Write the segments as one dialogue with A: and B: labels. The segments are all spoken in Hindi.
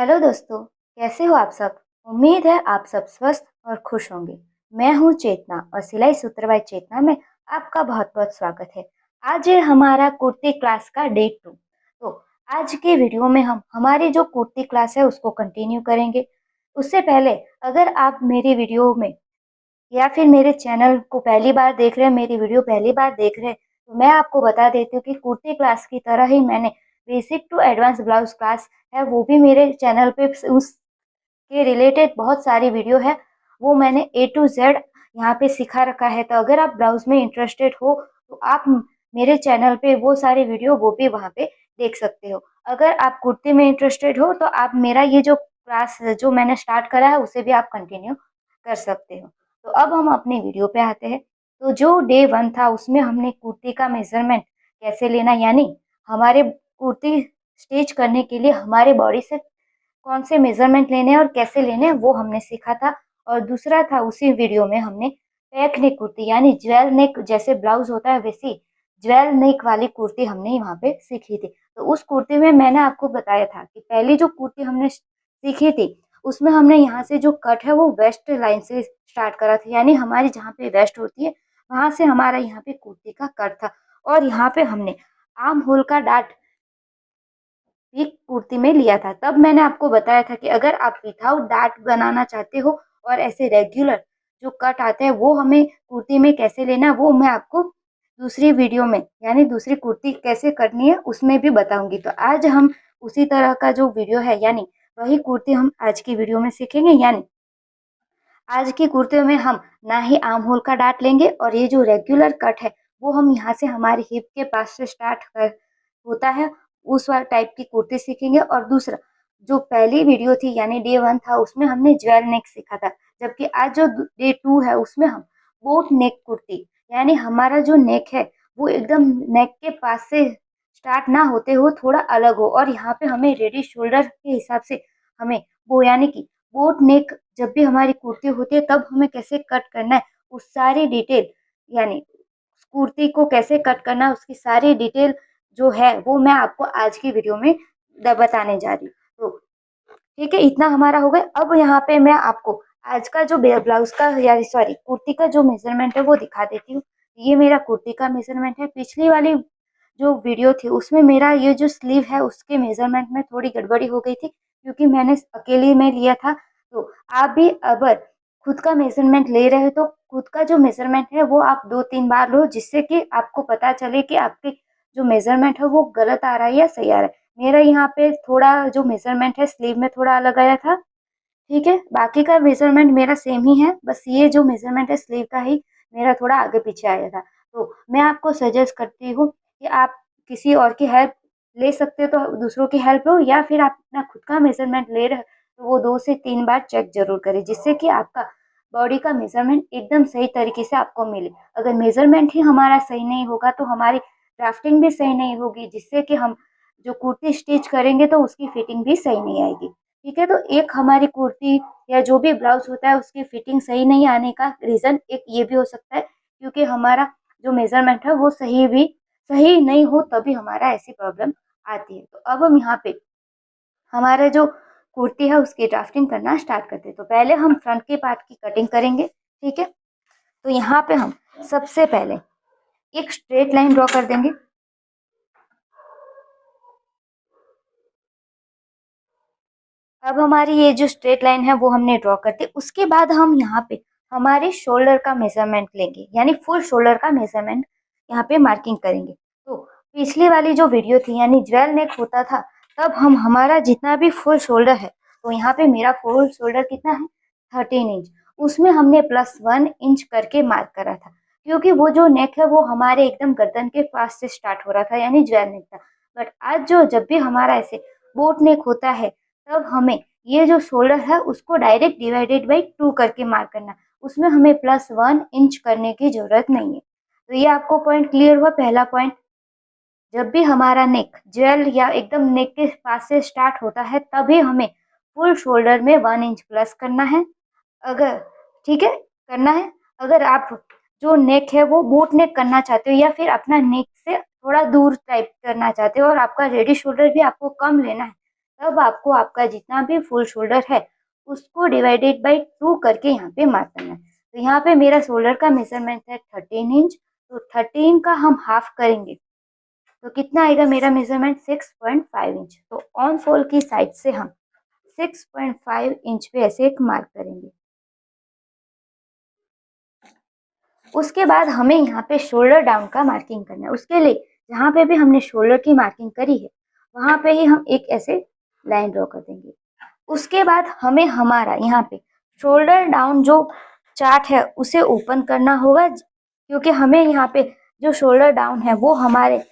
A: हेलो दोस्तों, कैसे हो आप सब। उम्मीद है आप सब स्वस्थ और खुश होंगे। मैं हूं चेतना और सिलाई सूत्र बाय चेतना में आपका बहुत बहुत स्वागत है। आज है हमारा कुर्ती क्लास का डे 2। तो आज के वीडियो में हम हमारी जो कुर्ती क्लास है उसको कंटिन्यू करेंगे। उससे पहले अगर आप मेरी वीडियो में या फिर मेरे चैनल को पहली बार देख रहे हैं, मेरी वीडियो पहली बार देख रहे हैं, तो मैं आपको बता देती हूँ कि कुर्ती क्लास की तरह ही मैंने basic to advance blouse class है वो भी मेरे चैनल पे उसके रिलेटेड बहुत सारी वीडियो है। वो मैंने ए टू जेड यहाँ पे सिखा रखा है। तो अगर आप ब्लाउज में इंटरेस्टेड हो तो आप मेरे चैनल पे वो सारी वीडियो वो भी वहाँ पे देख सकते हो। अगर आप कुर्ती में इंटरेस्टेड हो तो आप मेरा ये जो क्लास जो मैंने स्टार्ट करा है उसे भी आप कंटिन्यू कर सकते हो। तो अब हम अपनी वीडियो पे आते हैं। तो जो डे 1 था उसमें हमने कुर्ती का मेजरमेंट कैसे लेना, यानी हमारे कुर्ती स्टिच करने के लिए हमारे बॉडी से कौन से मेजरमेंट लेने हैं और कैसे लेने हैं वो हमने सीखा था। और दूसरा था उसी वीडियो में हमने पैक नेक कुर्ती यानी ज्वेल नेक, जैसे ब्लाउज होता है वैसी ज्वेल नेक वाली कुर्ती हमने वहाँ पे सीखी थी। तो उस कुर्ती में मैंने आपको बताया था कि पहली जो कुर्ती हमने सीखी थी उसमें हमने यहाँ से जो कट है वो वेस्ट लाइन से स्टार्ट करा था, यानी हमारी जहाँ पे वेस्ट होती है वहां से हमारा यहाँ पे कुर्ती का कट था। और यहाँ पे हमने आर्म होल का डार्ट भी कुर्ती में लिया था। तब मैंने आपको बताया था कि अगर आप विथआउट डार्ट बनाना चाहते हो और ऐसे रेगुलर जो कट आते हैं वो हमें कुर्ती में कैसे लेना है वो मैं आपको दूसरी वीडियो में यानी दूसरी कुर्ती कैसे करनी है उसमें भी बताऊंगी। तो आज हम उसी तरह का जो वीडियो है यानी वही कुर्ती हम आज की वीडियो में सीखेंगे। यानी आज की कुर्तियों में हम ना ही आर्म होल का डार्ट लेंगे और ये जो रेगुलर कट है वो हम यहाँ से हमारे हिप के पास से स्टार्ट कर होता है उस वाला टाइप की कुर्ती सीखेंगे। और दूसरा जो पहली वीडियो थी यानी डे 1 था उसमें हमने ज्वेल नेक सीखा था, जबकि आज जो डे 2 है उसमें हम बोट नेक कुर्ती यानी हमारा जो नेक है वो एकदम नेक के पास से स्टार्ट ना होते हो थोड़ा अलग हो और यहाँ पे हमें रेडी शोल्डर के हिसाब से हमें वो यानी कि बोट नेक जब भी हमारी कुर्ती होती है तब हमें कैसे कट करना है उस सारी डिटेल, यानी कुर्ती को कैसे कट करना है उसकी सारी डिटेल जो है वो मैं आपको आज की वीडियो में बताने जा रही हूँ। तो ठीक है, इतना हमारा हो गया। अब यहाँ पे मैं आपको आज का जो ब्लाउज का या सॉरी कुर्ती का जो मेजरमेंट है वो दिखा देती हूँ। ये मेरा कुर्ती का मेजरमेंट है। पिछली वाली जो वीडियो थी उसमें मेरा ये जो स्लीव है उसके मेजरमेंट में थोड़ी गड़बड़ी हो गई थी क्योंकि मैंने अकेले में लिया था। तो आप भी अगर खुद का मेजरमेंट ले रहे हो तो खुद का जो मेजरमेंट है वो आप 2-3 बार लो जिससे कि आपको पता चले कि आपके जो मेजरमेंट है वो गलत आ रहा है या सही आ रहा है। मेरा यहाँ पे थोड़ा जो मेजरमेंट है स्लीव में थोड़ा अलग आया था, ठीक है, बाकी का मेजरमेंट मेरा सेम ही है, बस ये जो मेजरमेंट है स्लीव का ही मेरा थोड़ा आगे पीछे आया था। तो मैं आपको सजेस्ट करती हूँ कि आप किसी और की हेल्प ले सकते हो तो दूसरों की हेल्प लो या फिर आप अपना खुद का मेजरमेंट ले रहे हो तो वो 2 से 3 बार चेक जरूर करें जिससे कि आपका बॉडी का मेजरमेंट एकदम सही तरीके से आपको मिले। अगर मेजरमेंट ही हमारा सही नहीं होगा तो हमारी ड्राफ्टिंग भी सही नहीं होगी जिससे कि हम जो कुर्ती स्टिच करेंगे तो उसकी फिटिंग भी सही नहीं आएगी। ठीक है, तो एक हमारी कुर्ती या जो भी ब्लाउज होता है उसकी फिटिंग सही नहीं आने का रीज़न एक ये भी हो सकता है क्योंकि हमारा जो मेजरमेंट है वो सही नहीं हो तभी हमारा ऐसी प्रॉब्लम आती है। तो अब हम यहाँ पे हमारे जो कुर्ती है उसकी ड्राफ्टिंग करना स्टार्ट करते हैं। तो पहले हम फ्रंट के पार्ट की कटिंग करेंगे, ठीक है। तो यहाँ पे हम सबसे पहले एक स्ट्रेट लाइन ड्रॉ कर देंगे। अब हमारी ये जो स्ट्रेट लाइन है वो हमने ड्रॉ कर दी। उसके बाद हम यहाँ पे हमारे शोल्डर का मेजरमेंट लेंगे यानी फुल शोल्डर का मेजरमेंट यहाँ पे मार्किंग करेंगे। तो पिछली वाली जो वीडियो थी यानी ज्वेल नेक होता था तब हम हमारा जितना भी फुल शोल्डर है, तो यहाँ पे मेरा फुल शोल्डर कितना है 13 इंच, उसमें हमने +1 इंच करके मार्क करा था क्योंकि वो जो नेक है वो हमारे एकदम गर्दन के पास से स्टार्ट हो रहा था यानी ज्वेल नेक था। बट आज जो जब भी हमारा ऐसे बोट नेक होता है तब हमें ये जो शोल्डर है उसको डायरेक्ट डिवाइडेड बाई 2 करके मार्क करना, उसमें हमें +1 इंच करने की जरूरत नहीं है। तो ये आपको पॉइंट क्लियर हुआ। पहला पॉइंट, जब भी हमारा नेक जेल या एकदम नेक के पास से स्टार्ट होता है तभी हमें फुल शोल्डर में 1 इंच प्लस करना है। अगर ठीक है करना है, अगर आप जो नेक है वो बोट नेक करना चाहते हो या फिर अपना नेक से थोड़ा दूर टाइप करना चाहते हो और आपका रेडी शोल्डर भी आपको कम लेना है तब आपको आपका जितना भी फुल शोल्डर है उसको डिवाइडेड बाई 2 करके यहाँ पे मार्क करना है। तो यहाँ पे मेरा शोल्डर का मेजरमेंट है 13 इंच, तो 13 का हम हाफ करेंगे तो कितना आएगा मेरा मेजरमेंट 6.5 इंच। तो ऑन फोल्ड की साइड से हम 6.5 इंच पे ऐसे एक मार्क करेंगे। उसके बाद हमें यहाँ पे शोल्डर डाउन का मार्किंग करना है। उसके लिए जहाँ पे भी हमने शोल्डर की मार्किंग करी है वहां पे ही हम एक ऐसे लाइन ड्रॉ कर देंगे। उसके बाद हमें हमारा यहाँ पे शोल्डर डाउन जो चार्ट है उसे ओपन करना होगा, क्योंकि हमें यहाँ पे जो शोल्डर डाउन है वो हमारे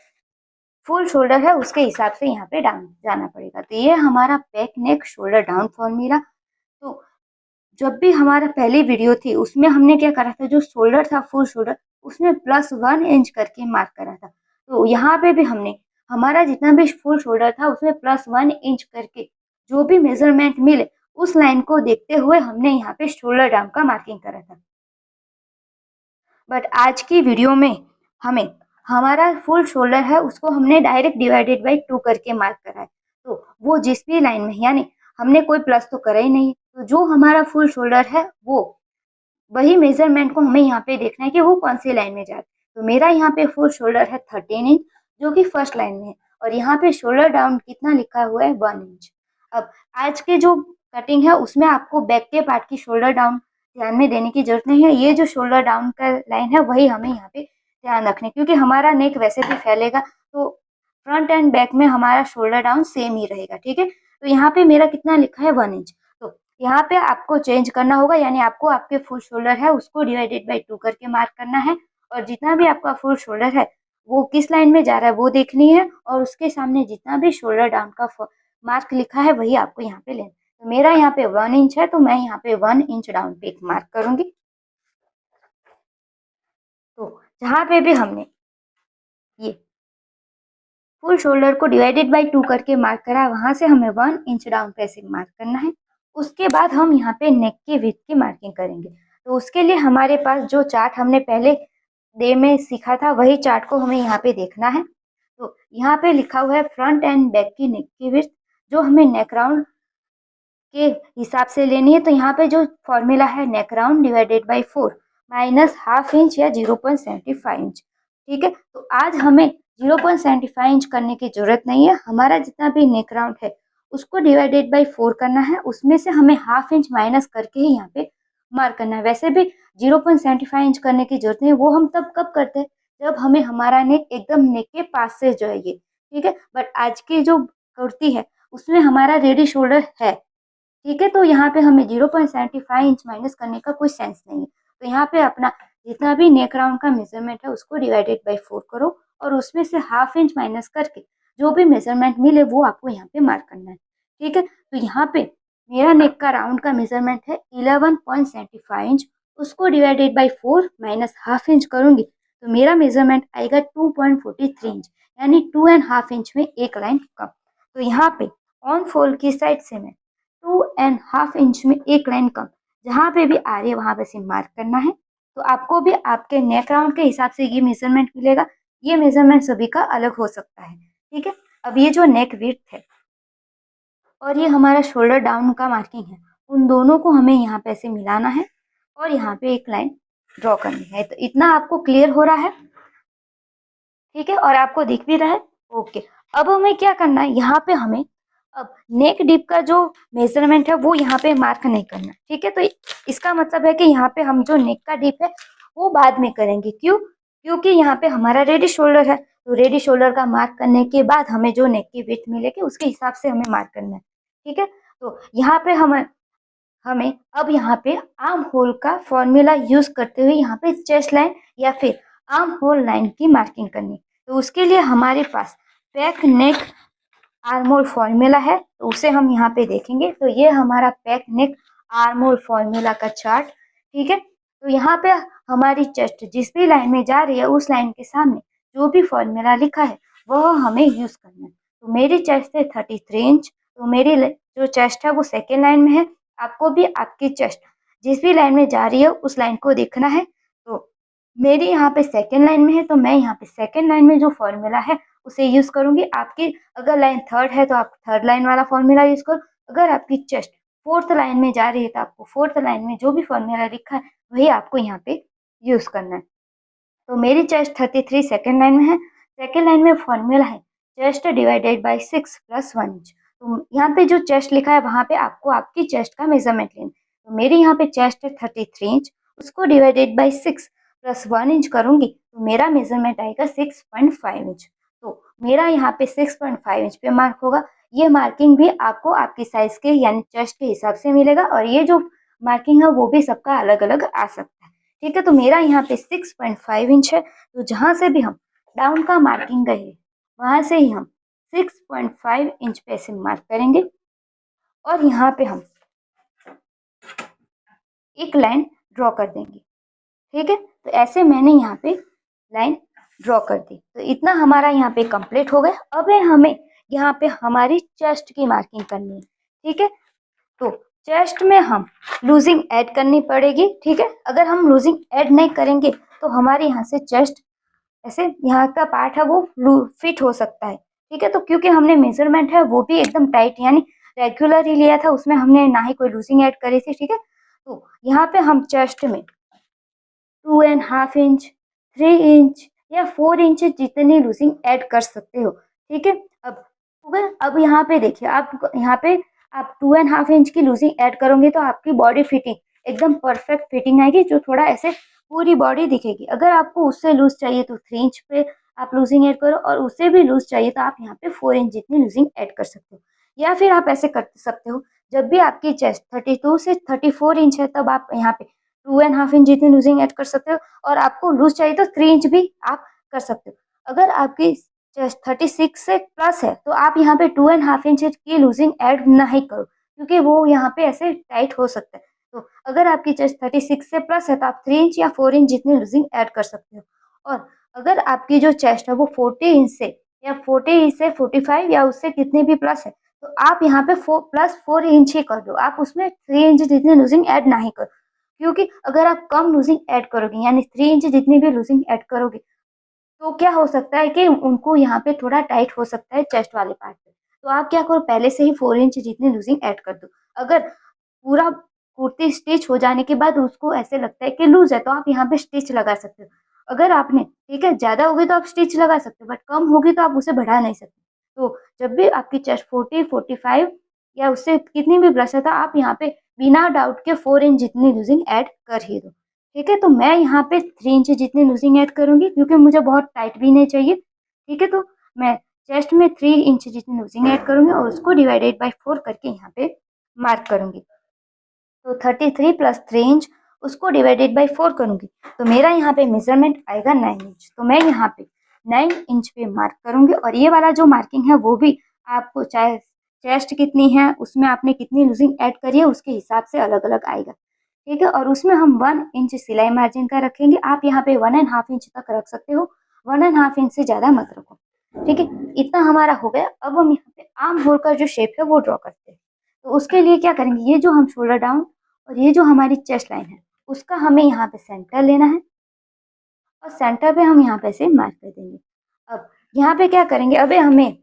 A: फुल शोल्डर है उसके हिसाब से यहाँ पे डाउन जाना पड़ेगा। तो ये हमारा back neck shoulder down formula. तो जब भी हमारा पहली वीडियो थी उसमें हमने क्या करा था, जो शोल्डर था फुल शोल्डर उसमें +1 इंच करके मार्क करा था। तो यहाँ पे भी हमने हमारा जितना भी फुल शोल्डर था उसमें +1 इंच करके जो भी मेजरमेंट मिले उस लाइन को देखते हुए हमने यहाँ पे शोल्डर डाउन का मार्किंग करा था। बट आज की वीडियो में हमें हमारा फुल शोल्डर है उसको हमने डायरेक्ट डिवाइडेड बाई 2 करके मार्क करा है। तो वो जिस भी लाइन में, यानी हमने कोई प्लस तो करा ही नहीं, तो जो हमारा फुल शोल्डर है वो वही मेजरमेंट को हमें यहाँ पे देखना है कि वो कौन सी लाइन में जा रहा है। तो मेरा यहाँ पे फुल शोल्डर है 13 इंच जो कि फर्स्ट लाइन में है, और यहाँ पे शोल्डर डाउन कितना लिखा हुआ है 1 इंच। अब आज के जो कटिंग है उसमें आपको बैक के पार्ट की शोल्डर डाउन ध्यान में देने की जरूरत नहीं है। ये जो शोल्डर डाउन का लाइन है वही हमें यहाँ पे ध्यान रखना, क्योंकि हमारा नेक वैसे भी फैलेगा तो फ्रंट एंड बैक में हमारा शोल्डर डाउन सेम ही रहेगा। ठीक है, तो यहाँ पे मेरा कितना लिखा है 1 इंच। तो यहाँ पे आपको चेंज करना होगा, यानी आपको आपके फुल शोल्डर है उसको डिवाइडेड बाई 2 करके मार्क करना है, और जितना भी आपका फुल शोल्डर है वो किस लाइन में जा रहा है वो देखनी है, और उसके सामने जितना भी शोल्डर डाउन का मार्क लिखा है वही आपको यहाँ पे लेना। तो मेरा यहाँ पे 1 इंच है तो मैं यहाँ पे 1 इंच डाउन पे एक मार्क करूंगी। तो जहाँ पे भी हमने ये फुल शोल्डर को डिवाइडेड बाई 2 करके मार्क करा वहां से हमें 1 इंच डाउन पे ऐसे मार्क करना है। उसके बाद हम यहाँ पे नेक की विड्थ की मार्किंग करेंगे। तो उसके लिए हमारे पास जो चार्ट हमने पहले डे में सीखा था वही चार्ट को हमें यहाँ पे देखना है। तो यहाँ पे लिखा हुआ है फ्रंट एंड बैक की नेक की विड्थ, जो हमें नेक राउंड के हिसाब से लेनी है। तो यहाँ पे जो फॉर्मूला है neck round divided by 4 minus half inch या 0.75 इंच। ठीक है, तो आज हमें 0.75 इंच करने की जरूरत नहीं है। हमारा जितना भी नेक राउंड है उसको डिवाइडेड बाई 4 करना है, उसमें से हमें हाफ इंच माइनस करके ही यहाँ पे मार्क करना है। वैसे भी 0.75 इंच करने की जरूरत नहीं है, वो हम तब कब करते हैं जब हमें हमारा नेक एकदम नेक के पास से जो है ये। ठीक है, बट आज की जो कुर्ती है उसमें हमारा रेडी शोल्डर है। ठीक है, तो यहाँ पे हमें 0.75 इंच माइनस करने का कोई सेंस नहीं है। तो यहाँ पे अपना जितना भी नेक राउंड का मेजरमेंट है उसको डिवाइडेड बाई 4 करो, और उसमें से हाफ इंच माइनस करके जो भी मेजरमेंट मिले वो आपको यहाँ पे मार्क करना है। ठीक है, तो यहाँ पे मेरा नेक का राउंड का मेजरमेंट है 11.75 इंच, उसको divided by 4 minus half inch करूंगी तो मेरा मेजरमेंट आएगा 2.43 इंच, यानी 2.5 इंच में एक लाइन कम। तो यहाँ पे ऑन फोल्ड की साइड से मैं 2.5 इंच में एक लाइन कम जहाँ पे भी आ रही है वहां पे से मार्क करना है। तो आपको भी आपके नेक राउंड के हिसाब से ये मेजरमेंट मिलेगा। ये मेजरमेंट सभी का अलग हो सकता है। ठीक है, अब ये जो नेक विड्थ है और ये हमारा शोल्डर डाउन का मार्किंग है, उन दोनों को हमें यहाँ पे ऐसे मिलाना है और यहाँ पे एक लाइन ड्रॉ करनी है। तो इतना आपको क्लियर हो रहा है? ठीक है, और आपको दिख भी रहा है? ओके, अब हमें क्या करना है, यहाँ पे हमें अब नेक डीप का जो मेजरमेंट है वो यहाँ पे मार्क नहीं करना। ठीक है, तो इसका मतलब है कि यहाँ पे हम जो नेक का डीप है वो बाद में करेंगे। क्यों? क्योंकि यहाँ पे हमारा रेडी शोल्डर है, तो रेडी शोल्डर का मार्क करने के बाद हमें जो नेक की विड्थ मिलेगी उसके हिसाब से हमें मार्क करना है। ठीक है, तो यहाँ पे हमें अब यहाँ पे आर्म होल का फॉर्मूला यूज करते हुए यहाँ पे चेस्ट लाइन या फिर आर्म होल लाइन की मार्किंग करनी। तो उसके लिए हमारे पास back neck arm hole formula है, तो उसे हम यहाँ पे देखेंगे। तो ये हमारा back neck arm hole formula का चार्ट। ठीक है, तो यहाँ पे हमारी चेस्ट जिस भी लाइन में जा रही है उस लाइन के सामने जो भी फॉर्मूला लिखा है वह हमें यूज करना है। तो मेरी चेस्ट है 33 इंच, तो मेरी जो चेस्ट है वो सेकेंड लाइन में है। आपको भी आपकी चेस्ट जिस भी लाइन में जा रही है उस लाइन को देखना है। तो मेरी यहाँ पे सेकेंड लाइन में है, तो मैं यहाँ पे सेकेंड लाइन में जो फॉर्मूला है उसे यूज़ करूँगी। आपकी अगर लाइन थर्ड है तो आप थर्ड लाइन वाला फॉर्मूला यूज़ करो। अगर आपकी चेस्ट फोर्थ लाइन में जा रही है तो आपको फोर्थ लाइन में जो भी फॉर्मूला लिखा है वही आपको यहाँ पे यूज़ करना है। तो मेरी चेस्ट 33 सेकेंड लाइन में है। सेकेंड लाइन में फॉर्मूला है चेस्ट डिवाइडेड बाय 6 + 1 इंच। तो यहाँ पे जो चेस्ट लिखा है वहाँ पे आपको आपकी चेस्ट का मेजरमेंट लेना है। तो मेरी यहाँ पे चेस्ट है 33 इंच, उसको डिवाइडेड बाय 6 + 1 इंच करूँगी तो मेरा मेजरमेंट आएगा 6.5 इंच। तो मेरा यहाँ पे 6.5 इंच पे मार्क होगा। ये मार्किंग भी आपको आपकी साइज के यानी चेस्ट के हिसाब से मिलेगा और ये जो मार्किंग है वो भी सबका अलग अलग आ सकता है। ठीक है, तो मेरा यहाँ पे 6.5 इंच है। तो जहाँ से भी हम डाउन का मार्किंग गए वहाँ से ही हम 6.5 इंच पे ऐसे मार्क करेंगे और यहाँ पे हम एक लाइन ड्रॉ कर देंगे। ठीक है, तो ऐसे मैंने यहाँ पे लाइन ड्रॉ कर दी। तो इतना हमारा यहाँ पे कंप्लीट हो गया। अब हमें यहाँ पे हमारी चेस्ट की मार्किंग करनी है। ठीक है, तो चेस्ट में हम लूजिंग ऐड करनी पड़ेगी। ठीक है, अगर हम लूजिंग ऐड नहीं करेंगे तो हमारे यहाँ से चेस्ट ऐसे यहाँ का पार्ट है वो फिट हो सकता है। ठीक है, तो क्योंकि हमने मेजरमेंट है वो भी एकदम टाइट यानी रेगुलर ही लिया था, उसमें हमने ना ही कोई लूजिंग ऐड करी थी। ठीक है, तो यहाँ पे हम चेस्ट में 2.5 इंच, 3 इंच या 4 इंच जितनी लूजिंग ऐड कर सकते हो। ठीक है, अब यहाँ पे देखिए, आप यहाँ पे आप 2.5 इंच की लूजिंग ऐड करोगे तो आपकी बॉडी फिटिंग एकदम परफेक्ट फिटिंग आएगी, जो थोड़ा ऐसे पूरी बॉडी दिखेगी। अगर आपको उससे लूज चाहिए तो 3 इंच पे आप लूजिंग ऐड करो और उससे भी लूज चाहिए तो आप यहाँ पे 4 इंच जितनी लूजिंग ऐड कर सकते हो। या फिर आप ऐसे कर सकते हो, जब भी आपकी चेस्ट 32 से 34 इंच है तब आप यहाँ पे 2.5 इंच जितनी लूजिंग ऐड कर सकते हो और आपको लूज चाहिए तो 3 इंच भी आप कर सकते हो। अगर आपकी चेस्ट 36 से प्लस है तो आप यहाँ पे 2.5 इंच की लूजिंग ऐड नहीं करो, क्योंकि वो यहाँ पे ऐसे टाइट हो सकता है। तो अगर आपकी चेस्ट 36 से प्लस है तो आप 3 इंच या 4 इंच जितनी लूजिंग ऐड कर सकते हो। और अगर आपकी जो चेस्ट है वो 40 इंच से या 40 इंच से 45 या उससे कितने भी प्लस है तो आप यहाँ पे +4 इंच ही कर दो, आप उसमें 3 इंच जितनी लूजिंग ऐड नहीं करो। क्योंकि अगर आप कम लूजिंग ऐड करोगे यानी 3 इंच जितनी भी लूजिंग ऐड करोगे तो क्या हो सकता है कि उनको यहाँ पे थोड़ा टाइट हो सकता है चेस्ट वाले पार्ट पे। तो आप क्या करो, पहले से ही 4 इंच जितनी लूजिंग ऐड कर दो। अगर पूरा कुर्ती स्टिच हो जाने के बाद उसको ऐसे लगता है कि लूज है तो आप यहाँ पे स्टिच लगा सकते हो। अगर आपने ठीक है ज़्यादा होगी तो आप स्टिच लगा सकते हो, बट कम होगी तो आप उसे बढ़ा नहीं सकते। तो जब भी आपकी चेस्ट 40, 45 या उससे कितनी भी प्लस है तो आप यहाँ पे बिना डाउट के 4 इंच जितनी लूजिंग ऐड कर ही दो। ठीक है, तो मैं यहाँ पे 3 इंच जितनी लूजिंग ऐड करूँगी क्योंकि मुझे बहुत टाइट भी नहीं चाहिए। ठीक है, तो मैं चेस्ट में 3 इंच जितनी लूजिंग ऐड करूँगी और उसको डिवाइडेड बाय 4 करके यहाँ पे मार्क करूँगी। तो 33 + 3 इंच उसको डिवाइडेड बाय 4 करूँगी तो मेरा यहाँ पे मेजरमेंट आएगा 9 इंच। तो मैं यहाँ पे 9 इंच पे मार्क करूँगी और ये वाला जो मार्किंग है वो भी आपको चाहे चेस्ट कितनी है उसमें आपने कितनी लूजिंग ऐड करी है उसके हिसाब से अलग अलग आएगा। ठीक है, और उसमें हम 1 इंच सिलाई मार्जिन का रखेंगे। आप यहाँ पे 1.5 इंच तक रख सकते हो, 1.5 इंच से ज़्यादा मत रखो। ठीक है, इतना हमारा हो गया। अब हम यहाँ पे आर्म होल का जो शेप है वो ड्रॉ करते हैं। तो उसके लिए क्या करेंगे, ये जो हम शोल्डर डाउन और ये जो हमारी चेस्ट लाइन है उसका हमें यहाँ पे सेंटर लेना है और सेंटर पे हम यहाँ पे से मार्क कर देंगे। अब यहाँ पे क्या करेंगे, अबे हमें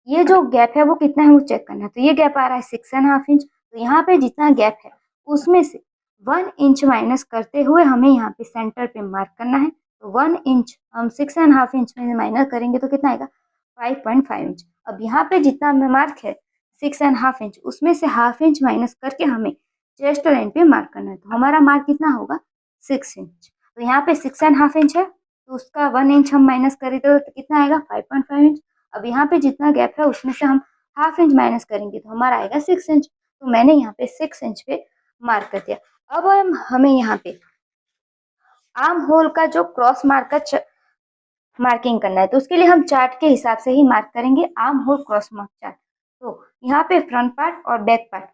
A: ये जो गैप है वो कितना है वो चेक करना है। तो ये गैप आ रहा है 6.5 इंच। तो यहाँ पे जितना गैप है उसमें से 1 इंच माइनस करते हुए हमें यहाँ पे सेंटर पे मार्क करना है। तो 1 इंच हम 6.5 इंच में माइनस करेंगे तो कितना आएगा 5.5 इंच। अब यहाँ पे जितना मार्क है 6.5 इंच उसमें से हाफ इंच माइनस करके हमें चेस्ट लाइन पे मार्क करना है। तो हमारा मार्क कितना होगा 6 इंच। तो यहाँ पे 6.5 इंच है तो उसका 1 इंच हम माइनस करें तो कितना आएगा 5.5 इंच। अब यहाँ पे जितना गैप है उसमें से हम हाफ इंच माइनस करेंगे तो हमारा आएगा 6 इंच। तो मैंने यहाँ पे 6 इंच पे मार्क कर दिया। अब हमें यहाँ पे आर्म होल का जो क्रॉस मार्क का मार्किंग करना है तो उसके लिए हम चार्ट के हिसाब से ही मार्क करेंगे arm hole cross mark chart. तो यहाँ पे फ्रंट पार्ट और बैक पार्ट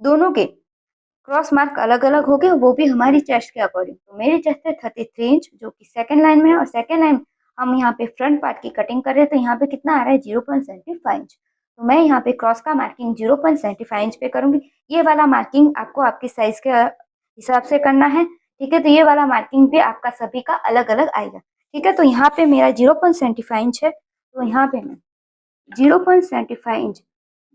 A: दोनों के क्रॉस मार्क अलग अलग हो गए, वो भी हमारी चेस्ट के अकॉर्डिंग। तो मेरी चेस्ट है 33 इंच जो कि सेकंड लाइन में है और सेकंड लाइन हम यहाँ पे फ्रंट पार्ट की कटिंग कर रहे हैं तो यहाँ पे कितना आ रहा है 0.75 इंच। तो मैं यहाँ पे क्रॉस का मार्किंग 0.75 इंच पे करूंगी। ये वाला मार्किंग आपको आपके साइज के हिसाब से करना है। ठीक है, तो ये वाला मार्किंग भी आपका सभी का अलग अलग आएगा। ठीक है, तो यहाँ पे मेरा 0.75 इंच है तो यहाँ पे मैं 0.75 इंच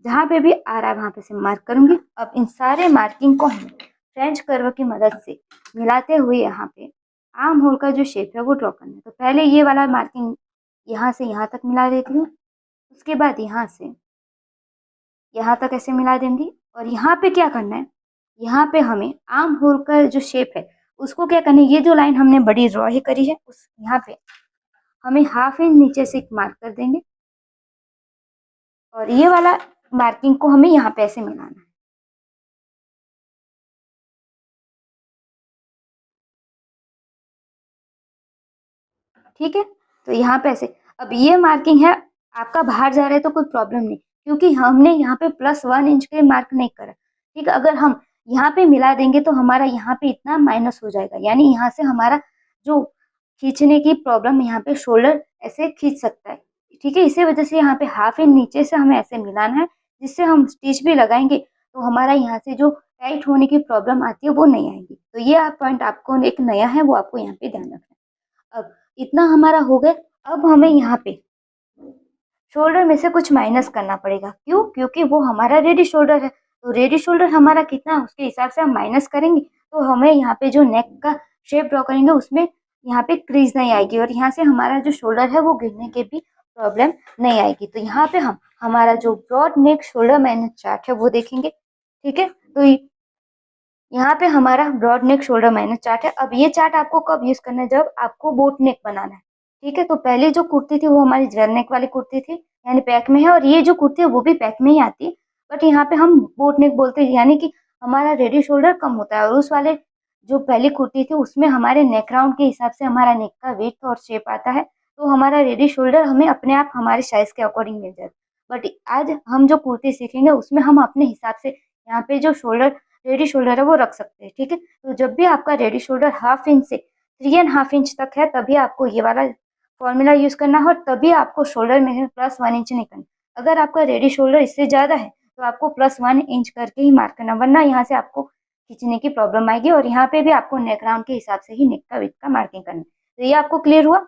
A: जहाँ पे भी आ रहा है वहाँ पे से मार्क करूंगी। अब इन सारे मार्किंग को हम फ्रेंच कर्व की मदद से मिलाते हुए यहाँ पे आर्म होल का जो शेप है वो ड्रॉ करना है। तो पहले ये वाला मार्किंग यहाँ से यहाँ तक मिला देती हूँ, उसके बाद यहाँ से यहाँ तक ऐसे मिला देंगी। और यहाँ पे क्या करना है, यहाँ पे हमें आर्म होल का जो शेप है उसको क्या करना है, ये जो लाइन हमने बड़ी ड्रॉ ही करी है उस यहाँ पे हमें ½ इंच नीचे से मार्क कर देंगे और ये वाला मार्किंग को हमें यहाँ पे ऐसे मिलाना है। ठीक है, तो यहाँ पे ऐसे अब ये मार्किंग है, आपका बाहर जा रहा है तो कोई प्रॉब्लम नहीं, क्योंकि हमने यहाँ पे +1 इंच के मार्क नहीं करा। ठीक है, अगर हम यहाँ पे मिला देंगे तो हमारा यहाँ पे इतना माइनस हो जाएगा, यानी यहाँ से हमारा जो खींचने की प्रॉब्लम, यहाँ पे शोल्डर ऐसे खींच सकता है। ठीक है, इसी वजह से यहाँ पे ½ इंच नीचे से हमें ऐसे मिलाना है, जिससे हम स्टिच भी लगाएंगे तो हमारा यहाँ से जो टाइट होने की प्रॉब्लम आती है वो नहीं आएगी। तो ये पॉइंट आपको एक नया है, वो आपको यहाँ पे ध्यान रखना है। अब इतना हमारा हो गया, अब हमें यहाँ पे शोल्डर में से कुछ माइनस करना पड़ेगा। क्यों? क्योंकि वो हमारा रेडी शोल्डर है, तो रेडी शोल्डर हमारा कितना है उसके हिसाब से हम माइनस करेंगे, तो हमें यहाँ पे जो नेक का शेप ड्रॉ करेंगे उसमें यहाँ पे क्रीज नहीं आएगी और यहाँ से हमारा जो शोल्डर है वो गिरने के भी प्रॉब्लम नहीं आएगी। तो यहाँ पे हम हमारा जो broad neck shoulder minus chart है वो देखेंगे। ठीक है, तो यहाँ पे हमारा broad neck shoulder minus chart है। अब ये चार्ट आपको कब यूज करना है, जब आपको बोट नेक बनाना है। ठीक है, तो पहले जो कुर्ती थी वो हमारी जेल नेक वाली कुर्ती थी, यानी पैक में है, और ये जो कुर्ती है वो भी पैक में ही आती है, बट यहाँ पे हम बोट नेक बोलते हैं, यानी कि हमारा रेडी शोल्डर कम होता है। और उस वाले जो पहली कुर्ती थी उसमें हमारे नेक राउंड के हिसाब से हमारा नेक का वेट और शेप आता है, तो हमारा रेडी शोल्डर हमें अपने आप हमारे साइज के अकॉर्डिंग मिल जाता है। बट आज हम जो कुर्ती सीखेंगे उसमें हम अपने हिसाब से यहाँ पे जो शोल्डर रेडी शोल्डर है वो रख सकते हैं। ठीक है, तो जब भी आपका रेडी शोल्डर ½ इंच से 3½ इंच तक है तभी आपको ये वाला फॉर्मूला यूज करना है, और तभी आपको शोल्डर में +1 इंच नहीं करना। अगर आपका रेडी शोल्डर इससे ज्यादा है तो आपको +1 इंच करके ही मार्क करना, वरना यहाँ से आपको खींचने की प्रॉब्लम आएगी, और यहाँ पे भी आपको नेक राउंड के हिसाब से ही नेक का विड्थ का मार्किंग करना है। तो ये आपको क्लियर हुआ?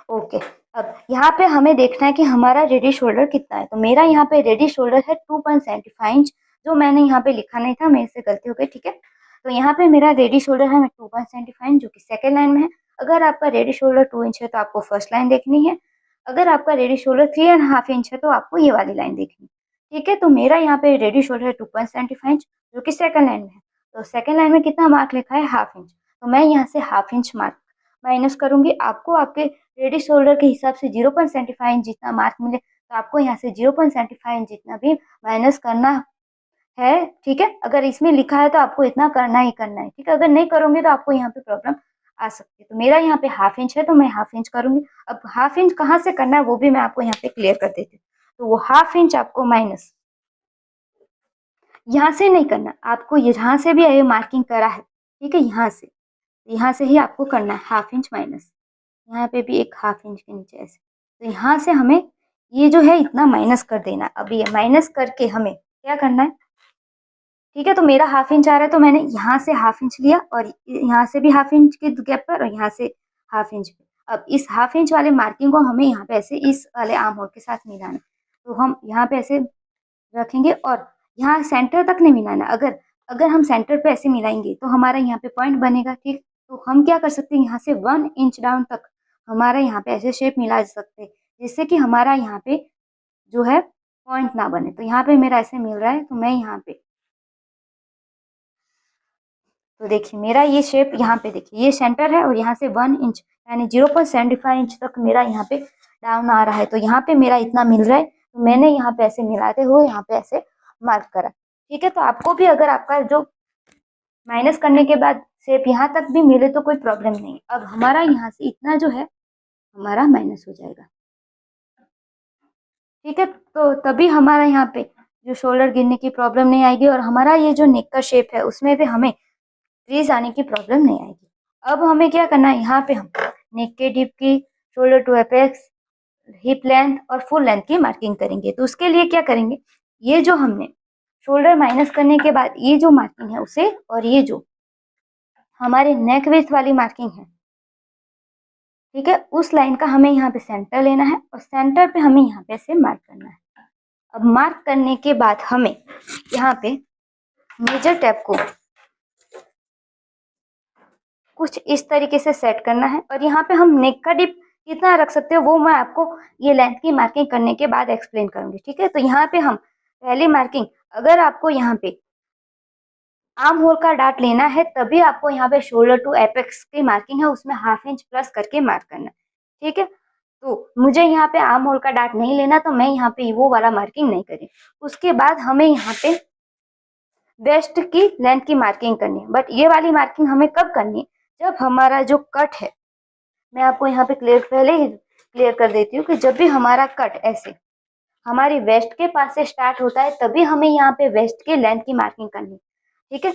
A: ओके, अब यहाँ पे हमें देखना है कि हमारा रेडी शोल्डर कितना है। तो मेरा यहाँ पे रेडी शोल्डर है 2.75 इंच, जो मैंने यहाँ पे लिखा नहीं था, मेरे से गलती हो गई। ठीक है, तो यहाँ पे मेरा रेडी शोल्डर है 2.75 इंच, जो कि सेकेंड लाइन में है। अगर आपका रेडी शोल्डर 2 इंच है तो आपको फर्स्ट लाइन देखनी है, अगर आपका रेडी शोल्डर 3½ इंच है तो आपको ये वाली लाइन देखनी है। ठीक है, तो मेरा यहाँ पे रेडी शोल्डर है 2.75 इंच, जो कि सेकेंड लाइन में है। तो सेकेंड लाइन में कितना मार्क लिखा है? ½ इंच, तो मैं यहाँ से ½ इंच मार्क माइनस करूंगी। आपको आपके रेडी शोल्डर के हिसाब से 0.75 इंच जितना मार्क मिले तो आपको यहाँ से 0.75 इंच जितना भी माइनस करना है। ठीक है, अगर इसमें लिखा है तो आपको इतना करना ही करना है। ठीक है, अगर नहीं करोगे तो आपको यहाँ पे प्रॉब्लम आ सकती है। तो मेरा यहाँ पे ½ इंच है तो मैं ½ इंच करूंगी। अब ½ इंच कहाँ से करना है वो भी मैं आपको यहाँ पे क्लियर कर देती हूँ। तो वो ½ इंच आपको माइनस यहाँ से नहीं करना, आपको यहाँ से भी ये मार्किंग करा है, ठीक है, यहाँ से ही आपको करना है ½ इंच माइनस, यहाँ पे भी एक ½ इंच के नीचे ऐसे। तो यहाँ से हमें ये जो है इतना माइनस कर देना। अब ये माइनस करके हमें क्या करना है? ठीक है, तो मेरा ½ इंच आ रहा है तो मैंने यहाँ से ½ इंच लिया और यहाँ से भी ½ इंच के गैप पर और यहाँ से ½ इंच पे। अब इस ½ इंच वाले मार्किंग को हमें यहाँ पे ऐसे इस वाले आर्म होल के साथ मिलाना है। तो हम यहाँ पे ऐसे रखेंगे और यहाँ सेंटर तक नहीं मिलाना। अगर अगर हम सेंटर पे ऐसे मिलाएंगे तो हमारा यहाँ पे पॉइंट बनेगा। ठीक, तो हम क्या कर सकते हैं, यहाँ से 1 इंच डाउन तक हमारा यहाँ पे ऐसे शेप मिला सकते हैं, जिससे कि हमारा यहाँ पे जो है पॉइंट ना बने। तो यहाँ पे मेरा ऐसे मिल रहा है, तो मैं यहाँ पे, तो देखिए मेरा ये शेप यहाँ पे देखिए ये सेंटर है और यहाँ से 1 इंच यानी 0.75 इंच तक मेरा यहाँ पे डाउन आ रहा है। तो यहाँ पे मेरा इतना मिल रहा है, तो मैंने यहाँ पे ऐसे मिलाते हुए यहाँ पे ऐसे मार्क करा। ठीक है, तो आपको भी अगर आपका जो माइनस करने के बाद शेप यहाँ तक भी मिले तो कोई प्रॉब्लम नहीं। अब हमारा यहाँ से इतना जो है हमारा माइनस हो जाएगा। ठीक है, तो तभी हमारा यहाँ पे जो शोल्डर गिरने की प्रॉब्लम नहीं आएगी और हमारा ये जो नेक का शेप है उसमें भी हमें क्रीज आने की प्रॉब्लम नहीं आएगी। अब हमें क्या करना है, यहाँ पे हम नेक के डिप की, shoulder to apex, hip length और फुल लेंथ की मार्किंग करेंगे। तो उसके लिए क्या करेंगे, ये जो हमने शोल्डर माइनस करने के बाद ये जो मार्किंग है उसे, और ये जो हमारे नेक विड्थ वाली मार्किंग है ठीक है, उस लाइन का हमें यहाँ पे सेंटर लेना है और सेंटर पे हमें यहाँ पे ऐसे मार्क करना है। अब मार्क करने के बाद हमें यहाँ पे मेजर टेप को कुछ इस तरीके से सेट करना है और यहाँ पे हम नेक का डिप कितना रख सकते हो वो मैं आपको ये लेंथ की मार्किंग करने के बाद एक्सप्लेन करूंगी। ठीक है, तो यहाँ पे हम पहली मार्किंग, अगर आपको यहाँ पे आर्म होल का डार्ट लेना है तभी आपको यहाँ पे शोल्डर टू एपेक्स की मार्किंग है उसमें 1/2 इंच प्लस करके मार्क करना है। ठीक है, तो मुझे यहाँ पे आर्म होल का डार्ट नहीं लेना तो मैं यहाँ पे वो वाला मार्किंग नहीं करी। उसके बाद हमें यहाँ पे वेस्ट की लेंथ की मार्किंग करनी है, बट ये वाली मार्किंग हमें कब करनी है, जब हमारा जो कट है, मैं आपको यहाँ पे पहले ही क्लियर कर देती हूँ कि जब भी हमारा कट ऐसे हमारी वेस्ट के पास से स्टार्ट होता है तभी हमें यहाँ पे वेस्ट की लेंथ की मार्किंग करनी है। ठीक है,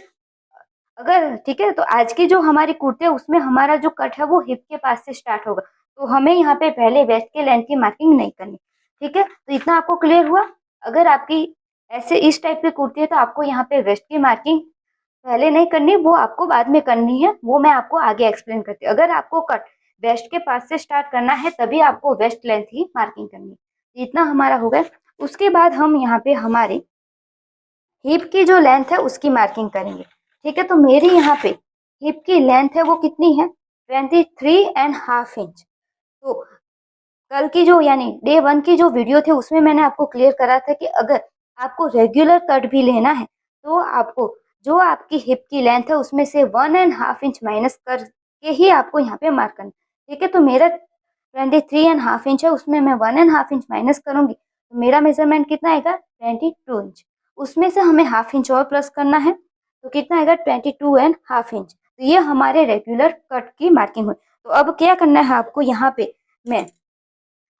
A: अगर ठीक है तो आज की जो हमारी कुर्ती है उसमें हमारा जो कट है वो हिप के पास से स्टार्ट होगा, तो हमें यहाँ पे पहले वेस्ट के लेंथ की मार्किंग नहीं करनी। ठीक है, तो इतना आपको क्लियर हुआ। अगर आपकी ऐसे इस टाइप की कुर्ती है तो आपको यहाँ पे वेस्ट की मार्किंग पहले नहीं करनी, वो आपको बाद में करनी है, वो मैं आपको आगे एक्सप्लेन करती हूँ। अगर आपको कट वेस्ट के पास से स्टार्ट करना है तभी आपको वेस्ट लेंथ ही मार्किंग करनी है। इतना हमारा हो गया। उसके बाद हम यहाँ पे हमारे हिप की जो लेंथ है उसकी मार्किंग करेंगे। ठीक है, तो मेरी यहाँ पे हिप की लेंथ है वो कितनी है, 23.5 इंच। तो कल की जो यानी डे 1 की जो वीडियो थी उसमें मैंने आपको क्लियर करा था कि अगर आपको रेगुलर कट भी लेना है तो आपको जो आपकी हिप की लेंथ है उसमें से 1.5 इंच माइनस करके ही आपको यहाँ पे मार्क करना। ठीक है, तो मेरा 23.5 इंच है, उसमें मैं 1.5 इंच माइनस करूंगी तो मेरा मेजरमेंट कितना आएगा, 22 इंच। उसमें से हमें 1/2 इंच और प्लस करना है तो कितना आएगा, 22.5 इंच। तो ये हमारे रेगुलर कट की मार्किंग हुई। तो अब क्या करना है आपको, यहाँ पे मैं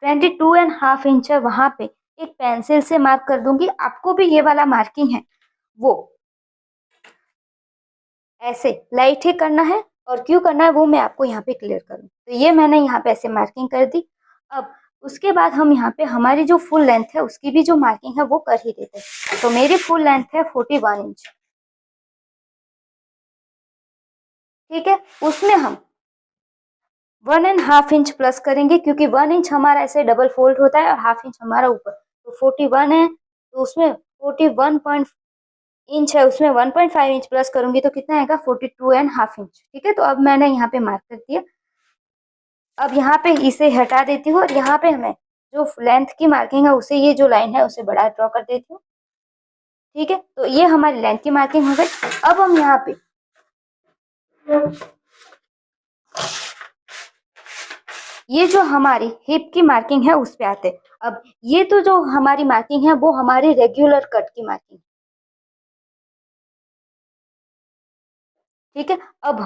A: 22.5 इंच है वहां पे एक पेंसिल से मार्क कर दूंगी। आपको भी ये वाला मार्किंग है वो ऐसे लाइट ही करना है, और क्यों करना है वो मैं आपको यहाँ पे क्लियर करूँ। तो ये मैंने यहाँ पे ऐसे मार्किंग कर दी। अब उसके बाद हम यहाँ पे हमारी जो फुल लेंथ है उसकी भी जो मार्किंग है वो कर ही देते हैं। तो मेरी फुल लेंथ है 41 इंच। ठीक है, उसमें हम 1.5 इंच प्लस करेंगे क्योंकि 1 इंच हमारा ऐसे डबल फोल्ड होता है और 1/2 इंच हमारा ऊपर, तो 41 है तो उसमें 41 इंच है, उसमें 1.5 इंच प्लस करूंगी तो कितना आएगा, 42.5 इंच। ठीक है, तो अब मैंने यहाँ पे मार्क कर दिया। अब यहाँ पे इसे हटा देती हूँ और यहाँ पे मैं जो लेंथ की मार्किंग है उसे ये जो लाइन है उसे बड़ा ड्रॉ कर देती हूँ। ठीक है, तो ये हमारी लेंथ की मार्किंग हो गई। अब हम यहाँ पे ये जो हमारी हिप की मार्किंग है उस पे आते हैं। अब ये तो जो हमारी मार्किंग है वो हमारी रेगुलर कट की मार्किंग। ठीक है, अब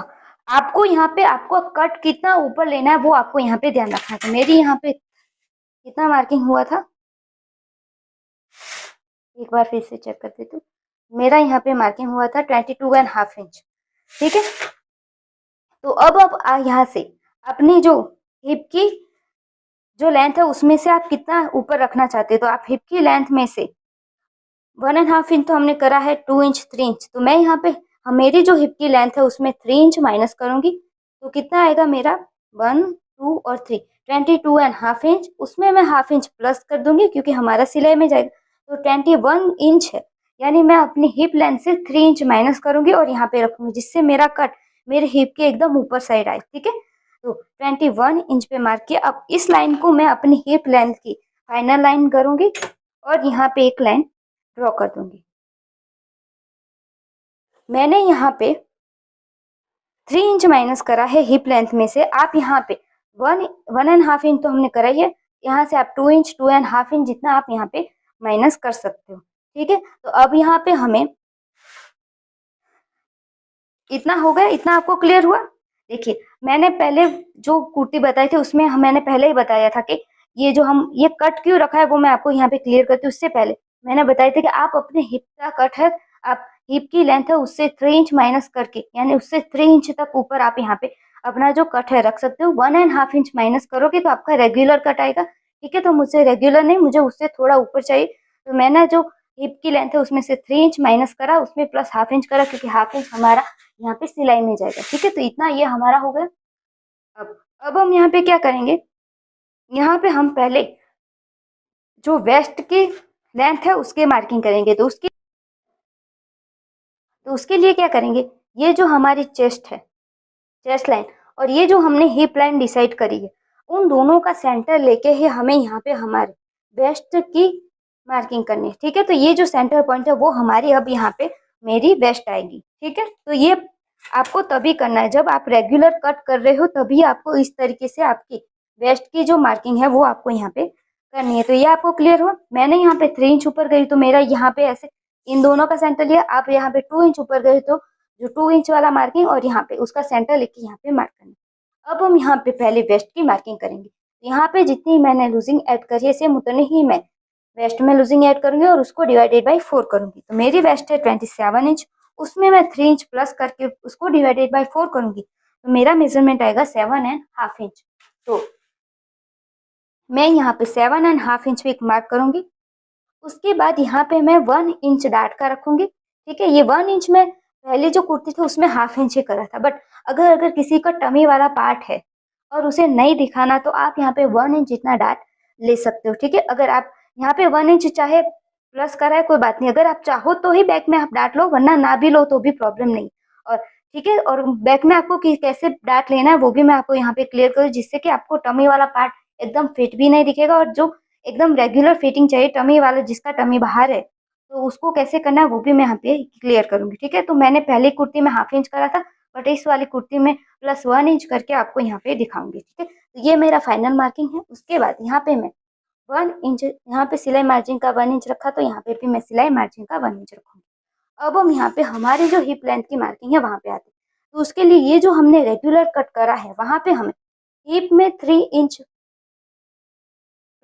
A: आपको यहाँ पे आपको कट कितना ऊपर लेना है वो आपको यहाँ पे ध्यान रखना है। तो मेरी यहाँ पे कितना मार्किंग हुआ था, एक बार फिर से चेक कर देती हूँ। मेरा यहाँ पे मार्किंग हुआ था 22.5 इंच। ठीक है, तो अब यहाँ से अपनी जो हिप की जो लेंथ है उसमें से आप कितना ऊपर रखना चाहते हैं, तो आप हिप की लेंथ में से 1.5 इंच तो हमने करा है, 2 इंच 3 इंच, तो मैं यहाँ पे मेरी जो हिप की लेंथ है उसमें 3 इंच माइनस करूंगी तो कितना आएगा मेरा 1 2 और 3 22.5 इंच। उसमें मैं 1/2 इंच प्लस कर दूंगी क्योंकि हमारा सिलाई में जाएगा, तो 21 इंच है। यानी मैं अपनी हिप लेंथ से 3 इंच माइनस करूंगी और यहाँ पे रखूंगी जिससे मेरा कट मेरे हिप के एकदम ऊपर साइड आए। ठीक है, तो 21 इंच पे मार्क किया। अब इस लाइन को मैं अपनी हिप लेंथ की फाइनल लाइन करूंगी और यहाँ पे एक लाइन ड्रॉ कर दूंगी। मैंने यहाँ पे 3 इंच माइनस करा है हिप लेंथ में से। आप यहाँ पे 1.5 इंच तो हमने करा ही है, यहाँ से आप 2 इंच 2.5 इंच जितना आप यहाँ पे माइनस कर सकते हो। ठीक है, तो अब यहाँ पे हमें इतना हो गया। इतना आपको क्लियर हुआ। देखिए, मैंने पहले जो कुर्ती बताई थी उसमें मैंने पहले ही बताया था कि ये जो हम ये कट क्यों रखा है वो मैं आपको यहाँ पे क्लियर करती हूँ। उससे पहले मैंने बताया था कि आप अपने हिप का कट है, आप हिप की लेंथ है उससे 3 इंच माइनस करके यानी उससे 3 इंच तक ऊपर आप यहाँ पे अपना जो कट है रख सकते हो। 1.5 इंच माइनस करोगे तो आपका रेगुलर कट आएगा। ठीक है, तो मुझे रेगुलर नहीं, मुझे उससे थोड़ा ऊपर चाहिए, तो मैंने जो हिप की लेंथ है उसमें से 3 इंच माइनस करा, उसमें प्लस 1/2 इंच करा क्योंकि 1/2 इंच हमारा यहाँ पे सिलाई में जाएगा। ठीक है, तो इतना ये हमारा हो गया। अब अब हम यहाँ पे क्या करेंगे, यहाँ पे हम पहले जो वेस्ट की लेंथ है उसके मार्किंग करेंगे। तो उसके लिए क्या करेंगे, ये जो हमारी चेस्ट है, चेस्ट लाइन, और ये जो हमने हिप लाइन डिसाइड करी है, उन दोनों का सेंटर लेके ही हमें यहाँ पे हमारे वेस्ट की मार्किंग करनी है। ठीक है, तो ये जो सेंटर पॉइंट है वो हमारी अब यहाँ पे मेरी वेस्ट आएगी। ठीक है, तो ये आपको तभी करना है जब आप रेगुलर कट कर रहे हो, तभी आपको इस तरीके से आपकी वेस्ट की जो मार्किंग है वो आपको यहाँ पे करनी है। तो ये आपको क्लियर हुआ। मैंने यहाँ पे 3 इंच ऊपर गई तो मेरा यहाँ पे ऐसे इन दोनों का सेंटर लिया। आप यहाँ पे 2 इंच ऊपर गए तो जो 2 इंच वाला मार्किंग और यहाँ पे उसका सेंटर लेके यहाँ पे मार्क करना। अब हम यहाँ पे पहले वेस्ट की मार्किंग करेंगे। यहाँ पे जितनी मैंने लूजिंग ऐड करी है सेम उतनी ही मैं वेस्ट में लूजिंग ऐड करूंगी और उसको डिवाइडेड बाई 4 करूंगी। तो मेरी वेस्ट है 27 इंच, उसमें मैं 3 इंच प्लस करके उसको डिवाइडेड बाई 4 करूंगी, तो मेरा मेजरमेंट आएगा 7.5 इंच। तो मैं यहाँ पे 7.5 इंच पे एक मार्क करूंगी। उसके बाद यहाँ पे मैं 1 इंच डाट का रखूंगी। ठीक है, ये 1 इंच में पहले जो कुर्ती थी उसमें हाफ इंच ही करा था, बट अगर किसी का टमी वाला पार्ट है और उसे नहीं दिखाना तो आप यहाँ पे 1 इंच जितना डाट ले सकते हो। ठीक है, अगर आप यहाँ पे 1 इंच चाहे प्लस करा है कोई बात नहीं, अगर आप चाहो तो ही बैक में आप डाट लो, वरना ना भी लो तो भी प्रॉब्लम नहीं। और ठीक है, और बैक में आपको कैसे डाट लेना है वो भी मैं आपको यहाँ पे क्लियर करूँ, जिससे कि आपको टमी वाला पार्ट एकदम फिट भी नहीं दिखेगा, और जो एकदम रेगुलर फिटिंग चाहिए टमी वाला, जिसका टमी बाहर है, तो उसको कैसे करना है वो भी मैं यहाँ पे क्लियर करूंगी। ठीक है, तो मैंने पहली कुर्ती में हाफ इंच करा था, बट इस वाली कुर्ती में प्लस 1 इंच करके आपको यहाँ पे दिखाऊंगी। ठीक है, तो ये मेरा फाइनल मार्किंग है। उसके बाद यहाँ पे मैं 1 इंच, यहाँ पे सिलाई मार्जिन का 1 इंच रखा, तो यहाँ पे भी मैं सिलाई मार्जिन का 1 इंच रखूंगी। अब हम यहाँ पे हमारी जो हिप लेंथ की मार्किंग है वहां पे आते हैं। तो उसके लिए ये जो हमने रेगुलर कट करा है वहां पे हमें हिप में 3 इंच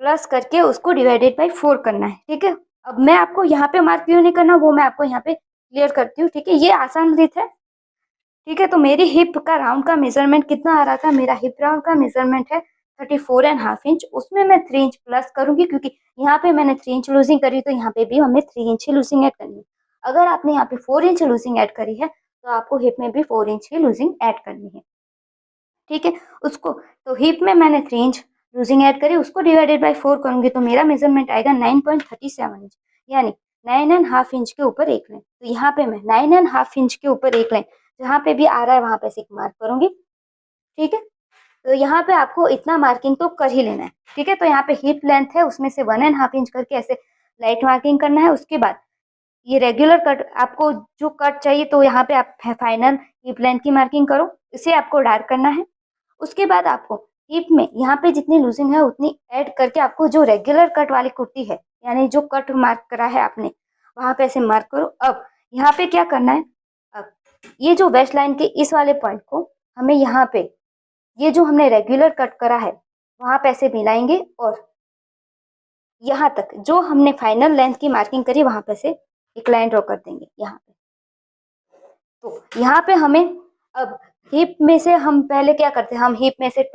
A: प्लस करके उसको डिवाइडेड बाई 4 करना है। ठीक है, अब मैं आपको यहाँ पे मार्क क्यों नहीं करना वो मैं आपको यहाँ पे क्लियर करती हूँ। ठीक है, ये आसान रीत है। ठीक है, तो मेरी हिप का राउंड का मेजरमेंट कितना आ रहा था, मेरा हिप राउंड का मेजरमेंट है 34.5 इंच। उसमें मैं 3 इंच प्लस करूंगी, क्योंकि यहाँ पे मैंने 3 इंच लूजिंग करी, तो यहाँ पे भी हमें 3 इंच ही लूजिंग ऐड करनी है। अगर आपने यहाँ पे 4 इंच लूजिंग ऐड करी है तो आपको हिप में भी 4 इंच ही लूजिंग ऐड करनी है। ठीक है, उसको तो हिप में मैंने 3 इंच लूजिंग ऐड करी, उसको डिवाइडेड बाई 4 करूंगी, तो मेरा मेजरमेंट आएगा 9.37 इंच, यानी 9.5 इंच के ऊपर एक लाइन। तो यहाँ पे मैं 9.5 इंच के ऊपर एक लाइन जहाँ पे भी आ रहा है वहां पे से एक मार्क करूंगी। ठीक है, तो यहाँ पे आपको इतना मार्किंग तो कर ही लेना है। ठीक है, तो यहाँ पे हिप लेंथ है उसमें से 1.5 इंच करके ऐसे लाइट मार्किंग करना है। उसके बाद ये रेगुलर कट आपको जो कट चाहिए, तो यहाँ पे आप फाइनल हिप लेंथ की मार्किंग करो, इसे आपको डार्क करना है। उसके बाद आपको हिप में यहाँ पे जितनी लूजिंग है उतनी ऐड करके आपको जो रेगुलर कट वाली कुर्ती है, यानी जो कट मार्क करा है आपने, वहां पे ऐसे मार्क करो। अब यहाँ पे क्या करना है, अब ये जो वेस्ट लाइन के इस वाले पॉइंट को हमें यहाँ पे ये जो हमने रेगुलर कट करा है वहां पे ऐसे मिलाएंगे, और यहाँ तक जो हमने फाइनल लेंथ की मार्किंग करी वहां पे से एक लाइन ड्रॉ कर देंगे यहाँ पे। तो यहाँ पे हमें अब हिप में से हम पहले क्या करते हैं, हम हिप में से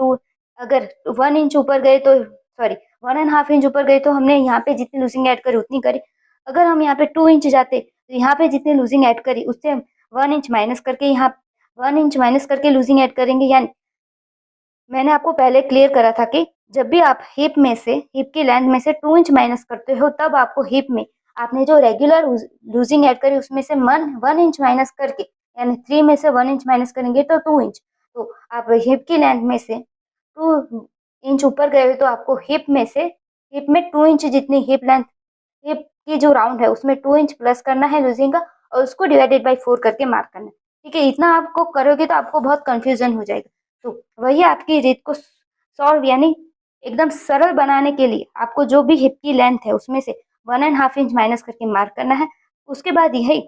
A: अगर 1 इंच ऊपर गए तो सॉरी 1.5 इंच ऊपर गए तो हमने यहाँ पे जितनी लूजिंग ऐड करी उतनी करी। अगर हम यहाँ पे 2 इंच जाते तो यहाँ पे जितनी लूजिंग ऐड करी उससे 1 इंच माइनस करके यहाँ 1 इंच माइनस करके लूजिंग ऐड करेंगे। यानी मैंने आपको पहले क्लियर करा था कि जब भी आप हिप में से हिप की लेंथ में से 2 इंच माइनस करते हो, तब आपको हिप में आपने जो रेगुलर लूजिंग ऐड करी उसमें से 1 इंच माइनस करके, यानी 3 में से 1 इंच माइनस करेंगे तो 2 इंच। तो आप हिप की लेंथ में से 2 इंच ऊपर गए हो तो आपको हिप में 2 इंच जितनी हिप की जो राउंड है उसमें 2 इंच प्लस करना है लूजिंग का, और उसको डिवाइडेड बाई 4 करके मार्क करना है। ठीक है, इतना आपको करोगे तो आपको बहुत कंफ्यूजन हो जाएगा। तो वही आपकी रीत को सॉल्व यानी एकदम सरल बनाने के लिए आपको जो भी हिप की लेंथ है उसमें से 1.5 इंच माइनस करके मार्क करना है। उसके बाद यही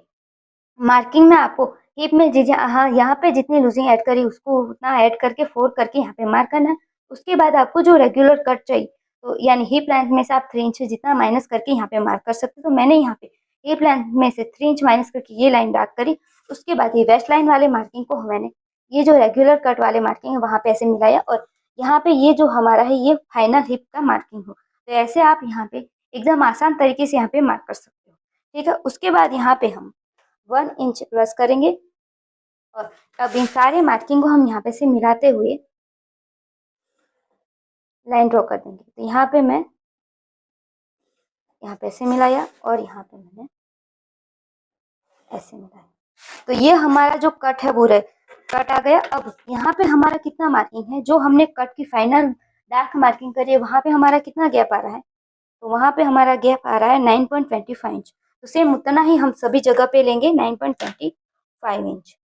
A: मार्किंग में आपको हिप में हाँ यहाँ पे जितनी लूजिंग ऐड करी उसको उतना ऐड करके 4 करके यहाँ पे मार्क करना है। उसके बाद आपको जो रेगुलर कट चाहिए, तो यानी हिप लेंथ में से आप 3 इंच जितना माइनस करके यहाँ पे मार्क कर सकते हो। तो मैंने यहाँ पे हिप लेंथ में से 3 इंच माइनस करके ये लाइन डार्क करी। उसके बाद ये वेस्ट लाइन वाले मार्किंग को मैंने ये जो रेगुलर कट वाले मार्किंग है वहां पे ऐसे मिलाया, और यहाँ पे ये जो हमारा है ये फाइनल हिप का मार्किंग हो। तो ऐसे आप यहाँ पे एकदम आसान तरीके से यहाँ पे मार्क कर सकते हो। ठीक है, उसके बाद यहाँ पे हम 1 इंच प्लस करेंगे, और अब इन सारे मार्किंग को हम यहाँ पे से मिलाते हुए लाइन ड्रॉ कर देंगे। तो यहाँ पे मैं यहाँ पे ऐसे मिलाया और यहाँ पे मैंने ऐसे मिलाया। तो ये हमारा जो कट है वो कट आ गया। अब यहाँ पे हमारा कितना मार्किंग है, जो हमने कट की फाइनल डार्क मार्किंग करी है वहां पे हमारा कितना गैप आ रहा है, तो वहां पे हमारा गैप आ रहा है 9.25 इंच। तो सेम उतना ही हम सभी जगह पे लेंगे 9.25 इंच।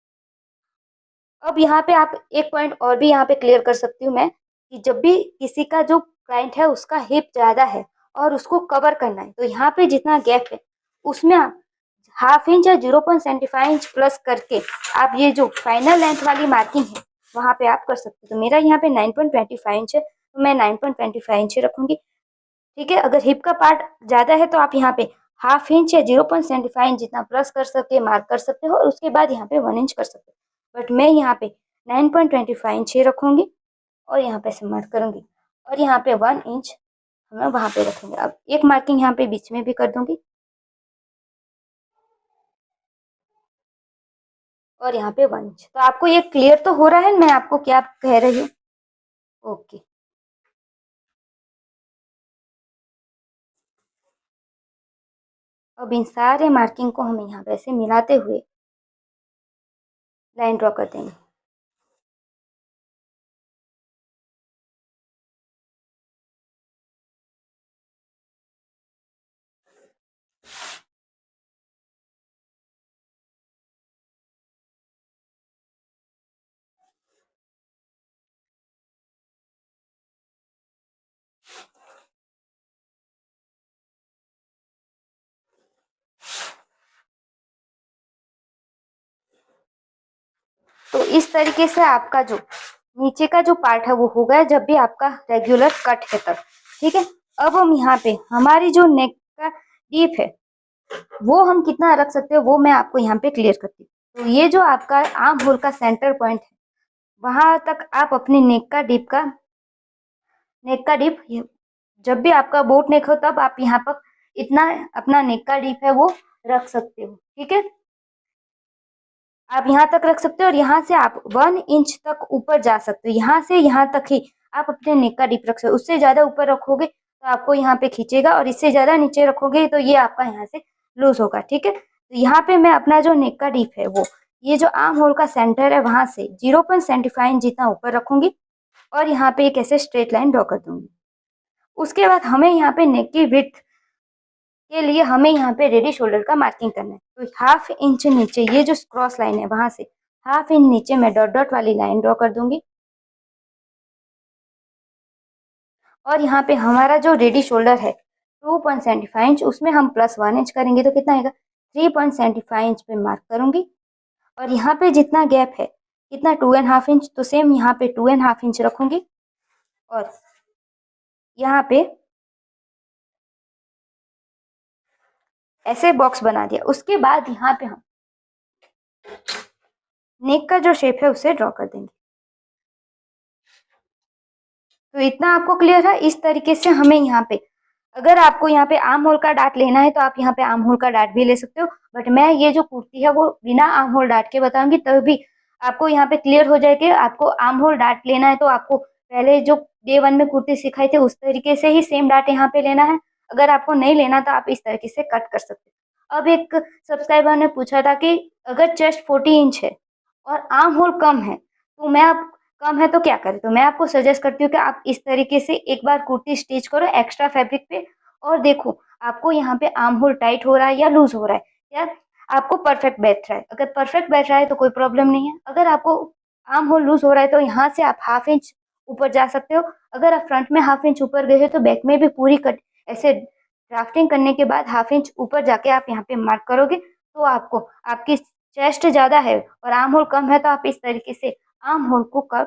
A: अब यहाँ पे आप एक पॉइंट और भी यहाँ पे क्लियर कर सकती हूँ मैं, कि जब भी किसी का जो क्लाइंट है उसका हिप ज्यादा है और उसको कवर करना है, तो यहाँ पे जितना गैप है उसमें आप हाफ इंच या 0.75 इंच प्लस करके आप ये जो फाइनल लेंथ वाली मार्किंग है वहां पे आप कर सकते हो। तो मेरा यहाँ पे 9.25 इंच है, तो मैं 9.25 इंच रखूंगी। ठीक है, अगर हिप का पार्ट ज्यादा है तो आप यहाँ पे हाफ इंच या 0.75 इंच जितना प्लस कर सकते मार्क कर सकते हो और उसके बाद यहाँ पे 1 इंच कर सकते हो। बट मैं यहाँ पे 9.25 इंच ही रखूंगी और यहाँ पे से मार्क करूंगी और यहाँ पे 1 इंच मैं वहां पे रखूंगी। अब एक मार्किंग यहाँ पे बीच में भी कर दूंगी और यहाँ पे 1 इंच। तो आपको ये क्लियर तो हो रहा है मैं आपको क्या कह रही हूँ? ओके। अब इन सारे मार्किंग को हम यहाँ पे ऐसे मिलाते हुए लाइन ड्रॉ कर देंगे। तो इस तरीके से आपका जो नीचे का जो पार्ट है वो हो गया जब भी आपका रेगुलर कट है तब। ठीक है, अब हम यहाँ पे हमारी जो नेक का डीप है वो हम कितना रख सकते हैं वो मैं आपको यहाँ पे क्लियर करती हूँ। तो ये जो आपका आर्म होल का सेंटर पॉइंट है वहां तक आप अपने नेक का डीप जब भी आपका बोट नेक हो तब आप यहाँ पर इतना अपना नेक का डीप है वो रख सकते हो। ठीक है, आप यहाँ तक रख सकते हो और यहाँ से आप 1 इंच तक ऊपर जा सकते हो। यहाँ से यहाँ तक ही आप अपने नेक का डीप रख सकते हो। उससे ज्यादा ऊपर रखोगे तो आपको यहाँ पे खींचेगा और इससे ज्यादा नीचे रखोगे तो ये आपका यहाँ से लूज होगा। ठीक है, तो यहाँ पे मैं अपना जो नेक का डीप है वो ये जो आर्म होल का सेंटर है वहां से 0.75 जितना ऊपर रखूंगी और यहाँ पे एक ऐसे स्ट्रेट लाइन ड्रॉ कर दूंगी। उसके बाद हमें यहाँ पे नेक की विड्थ के लिए हमें यहाँ पे रेडी शोल्डर का मार्किंग करना है। तो हाफ इंच नीचे ये जो क्रॉस लाइन है वहां से हाफ इंच नीचे मैं डॉट डॉट वाली लाइन ड्रॉ कर दूंगी और यहाँ पे हमारा जो रेडी शोल्डर है 2.75 इंच उसमें हम प्लस 1 इंच करेंगे तो कितना आएगा 3.75 इंच पे मार्क करूंगी। और यहाँ पे जितना गैप है कितना 2.5 इंच, तो सेम यहाँ पे 2.5 इंच रखूंगी और यहाँ पे ऐसे बॉक्स बना दिया। उसके बाद यहाँ पे हम नेक का जो शेप है उसे ड्रॉ कर देंगे। तो इतना आपको क्लियर है। इस तरीके से हमें यहाँ पे अगर आपको यहाँ पे आर्म होल का डार्ट लेना है तो आप यहाँ पे आर्म होल का डार्ट भी ले सकते हो, बट मैं ये जो कुर्ती है वो बिना आर्म होल डार्ट के बताऊंगी तभी आपको यहाँ पे क्लियर हो जाए कि आपको आर्म होल डार्ट लेना है तो आपको पहले जो डे 1 में कुर्ती सिखाई थी उस तरीके से ही सेम डार्ट यहाँ पे लेना है। अगर आपको नहीं लेना तो आप इस तरीके से कट कर सकते हो। अब एक सब्सक्राइबर ने पूछा था कि अगर चेस्ट 40 इंच है और आर्म होल कम है तो मैं आप कम है तो क्या करें, तो मैं आपको सजेस्ट करती हूँ कि आप इस तरीके से एक बार कुर्ती स्टिच करो एक्स्ट्रा फैब्रिक पे और देखो आपको यहाँ पे आर्म होल टाइट हो रहा है या लूज हो रहा है या आपको परफेक्ट बैठ रहा है। अगर परफेक्ट बैठ रहा है तो कोई प्रॉब्लम नहीं है, अगर आपको आर्म होल लूज हो रहा है तो यहाँ से आप हाफ इंच ऊपर जा सकते हो। अगर आप फ्रंट में हाफ इंच ऊपर गए हो तो बैक में भी पूरी कट ऐसे ड्राफ्टिंग करने के बाद हाफ इंच ऊपर जाके आप यहाँ पे मार्क करोगे तो आपको आपकी चेस्ट ज्यादा है और आर्म होल कम है तो आप इस तरीके से आर्म होल को कट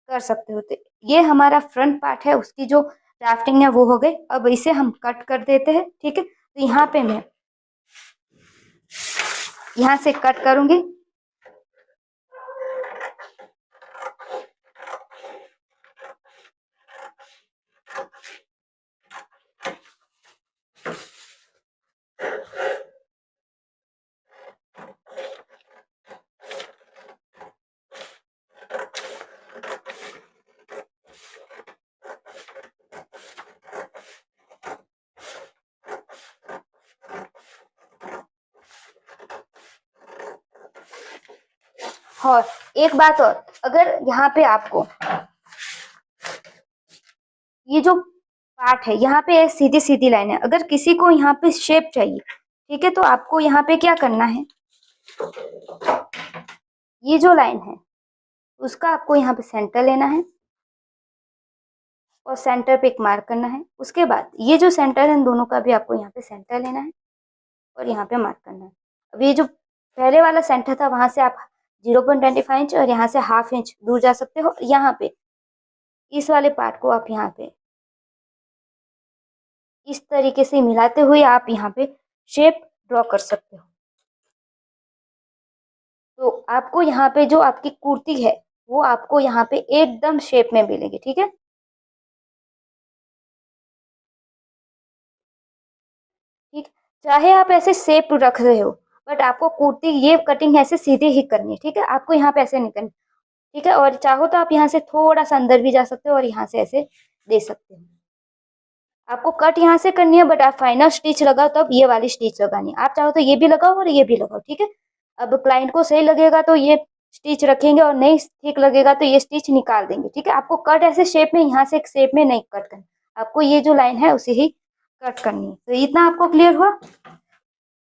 A: कर सकते हो। तो ये हमारा फ्रंट पार्ट है उसकी जो ड्राफ्टिंग है वो हो गई। अब इसे हम कट कर देते हैं। ठीक है, तो यहाँ पे मैं यहाँ से कट करूंगी। और एक बात और, अगर यहाँ पे आपको ये जो पार्ट है यहाँ पे सीधी सीधी लाइन है, अगर किसी को यहाँ पे शेप चाहिए, ठीक है, तो आपको यहाँ पे क्या करना है, ये जो लाइन है उसका आपको यहाँ पे सेंटर लेना है और सेंटर पे एक मार्क करना है। उसके बाद ये जो सेंटर है इन दोनों का भी आपको यहाँ पे सेंटर लेना है और यहाँ पे मार्क करना है। अब ये जो पहले वाला सेंटर था वहां से आप 0.25 इंच और यहाँ से ½ इंच दूर जा सकते हो। यहाँ पे इस वाले पार्ट को आप यहाँ पे इस तरीके से मिलाते हुए आप यहाँ पे शेप ड्रॉ कर सकते हो। तो आपको यहाँ पे जो आपकी कुर्ती है वो आपको यहाँ पे एकदम शेप में मिलेगी, ठीक है। ठीक, चाहे आप ऐसे शेप रख रहे हो बट आपको कुर्ती ये कटिंग ऐसे सीधे ही करनी है, ठीक है, आपको यहाँ पे ऐसे नहीं करनी, ठीक है। और चाहो तो आप यहाँ से थोड़ा सा अंदर भी जा सकते हो और यहाँ से ऐसे दे सकते हो। आपको कट यहाँ से करनी है बट आप फाइनल स्टिच लगाओ तब ये वाली स्टिच लगानी है। आप चाहो तो ये भी लगाओ और ये भी लगाओ, ठीक है। अब क्लाइंट को सही लगेगा तो ये स्टिच रखेंगे और नहीं ठीक लगेगा तो ये स्टिच निकाल देंगे, ठीक है। आपको कट ऐसे शेप में यहाँ से एक शेप में नहीं कट करना, आपको ये जो लाइन है उसे ही कट करनी है। तो इतना आपको क्लियर हुआ?